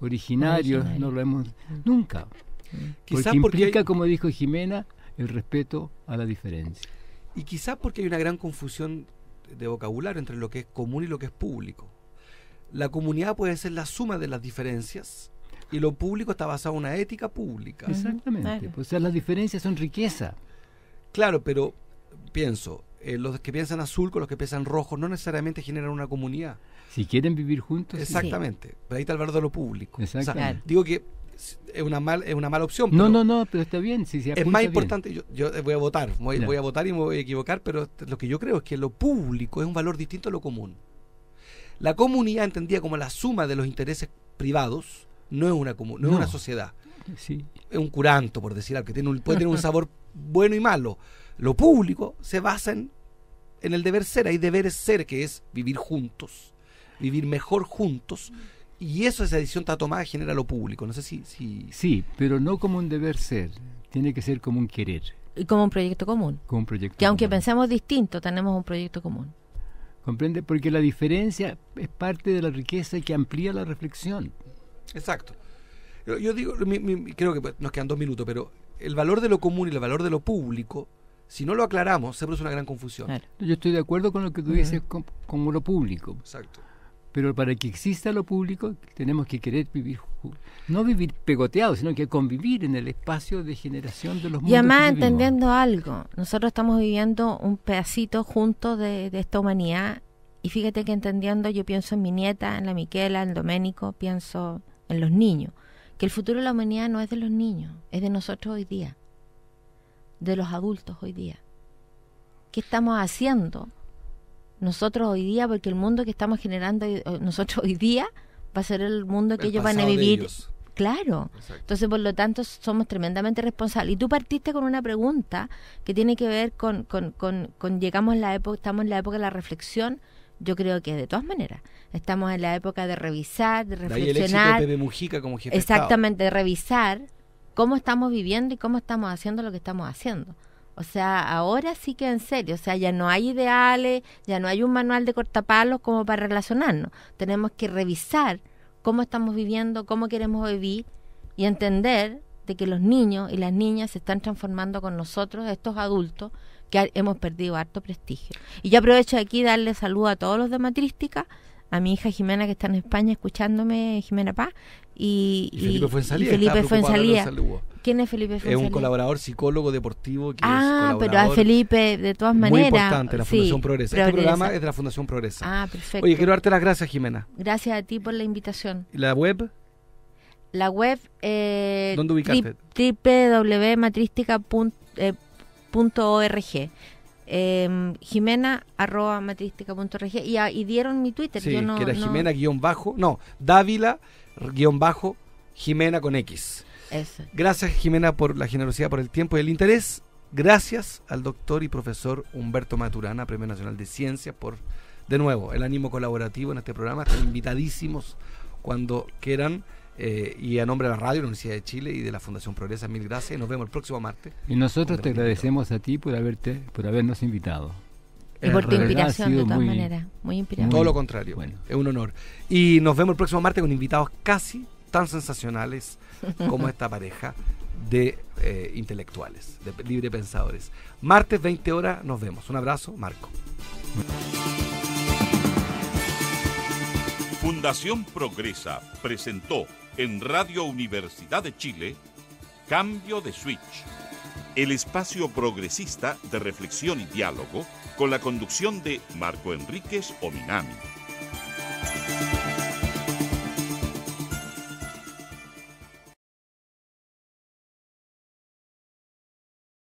Speaker 3: originarios, no lo hemos... Nunca. Porque implica, como dijo Jimena, el respeto a la diferencia.
Speaker 2: Y quizás porque hay una gran confusión de vocabulario entre lo que es común y lo que es público. La comunidad puede ser la suma de las diferencias y lo público está basado en una ética pública.
Speaker 3: Exactamente.
Speaker 4: Claro.
Speaker 3: Pues, o sea, las diferencias son riqueza.
Speaker 2: Claro, pero pienso, los que piensan azul con los que piensan rojo no necesariamente generan una comunidad.
Speaker 3: Si quieren vivir juntos.
Speaker 2: Exactamente. Sí. Pero ahí está el valor de lo público.
Speaker 3: Exacto.
Speaker 2: O sea, claro. Digo que es una mala opción.
Speaker 3: No, pero está bien. Si
Speaker 2: es más importante, yo voy a votar, voy a votar y me voy a equivocar, pero lo que yo creo es que lo público es un valor distinto a lo común. La comunidad entendida como la suma de los intereses privados no es una sociedad.
Speaker 3: Sí.
Speaker 2: Es un curanto, por decir algo, que puede tener un sabor bueno y malo. Lo público se basa en el deber ser. Hay deberes ser, que es vivir juntos, vivir mejor juntos. Y esa decisión está tomada, genera lo público. No sé si...
Speaker 3: Sí, pero no como un deber ser. Tiene que ser como un querer.
Speaker 4: Y como un proyecto común.
Speaker 3: Como un proyecto
Speaker 4: que aunque
Speaker 3: común.
Speaker 4: pensemos distinto, tenemos un proyecto común.
Speaker 3: ¿Comprende? Porque la diferencia es parte de la riqueza que amplía la reflexión.
Speaker 2: Exacto. Yo digo, creo que nos quedan 2 minutos, pero el valor de lo común y el valor de lo público, si no lo aclaramos, se produce una gran confusión.
Speaker 3: Claro. Yo estoy de acuerdo con lo que tú dices como lo público.
Speaker 2: Exacto.
Speaker 3: Pero para que exista lo público tenemos que querer vivir, no vivir pegoteados, sino que convivir en el espacio de generación de los mundos.
Speaker 4: Y además
Speaker 3: que vivimos.
Speaker 4: entendiendo algo, nosotros estamos viviendo un pedacito juntos de esta humanidad, y fíjate que entendiendo, yo pienso en mi nieta, en la Miquela, en Doménico, pienso en los niños, que el futuro de la humanidad no es de los niños, es de nosotros hoy día, de los adultos hoy día. ¿Qué estamos haciendo nosotros hoy día? Porque el mundo que estamos generando nosotros hoy día va a ser el mundo que ellos van a vivir. Claro. Exacto. Entonces, por lo tanto, somos tremendamente responsables. Y tú partiste con una pregunta que tiene que ver con llegamos a la época, estamos en la época de la reflexión. Yo creo que de todas maneras estamos en la época de revisar, de reflexionar.
Speaker 2: De ahí el éxito de Pepe Mujica como jefe
Speaker 4: exactamente, de revisar cómo estamos viviendo y cómo estamos haciendo lo que estamos haciendo. O sea, ahora sí que en serio, o sea, ya no hay ideales, ya no hay un manual de cortapalos como para relacionarnos. Tenemos que revisar cómo estamos viviendo, cómo queremos vivir y entender de que los niños y las niñas se están transformando con nosotros, estos adultos, que hemos perdido harto prestigio. Y yo aprovecho de aquí darle saludo a todos los de Matrística, a mi hija Jimena que está en España escuchándome, Jimena Paz, y Felipe Fuenzalía. ¿Quién es Felipe Fuenzalía?
Speaker 2: Es un colaborador psicólogo deportivo que
Speaker 4: pero a Felipe de todas maneras.
Speaker 2: Muy importante, la Fundación Progresa. Este programa es de la Fundación Progresa.
Speaker 4: Perfecto.
Speaker 2: Oye, quiero darte las gracias, Jimena.
Speaker 4: Gracias a ti por la invitación.
Speaker 2: ¿Y la web?
Speaker 4: La web
Speaker 2: ¿dónde ubicarte?
Speaker 4: www.matristica.org. Jimena@matristica.org y dieron mi Twitter.
Speaker 2: Sí,
Speaker 4: yo no,
Speaker 2: que era
Speaker 4: no... Dávila_Jimena con X.
Speaker 7: Eso.
Speaker 2: Gracias, Jimena, por la generosidad, por el tiempo y el interés. Gracias al doctor y profesor Humberto Maturana, Premio Nacional de Ciencias, por, de nuevo, el ánimo colaborativo en este programa. Están invitadísimos cuando quieran. Y a nombre de la radio, la Universidad de Chile y de la Fundación Progresa, mil gracias. Nos vemos el próximo martes.
Speaker 3: Y nosotros te agradecemos a ti por habernos invitado.
Speaker 4: Y por tu inspiración, de todas
Speaker 3: muy,
Speaker 4: maneras. Muy inspirador.
Speaker 2: Todo lo contrario. Bueno. Es un honor. Y nos vemos el próximo martes con invitados casi tan sensacionales como esta pareja de intelectuales, de libre pensadores. Martes, 20 horas, nos vemos. Un abrazo, Marco.
Speaker 1: Fundación Progresa presentó en Radio Universidad de Chile Cambio de Switch, el espacio progresista de reflexión y diálogo con la conducción de Marco Enríquez Ominami.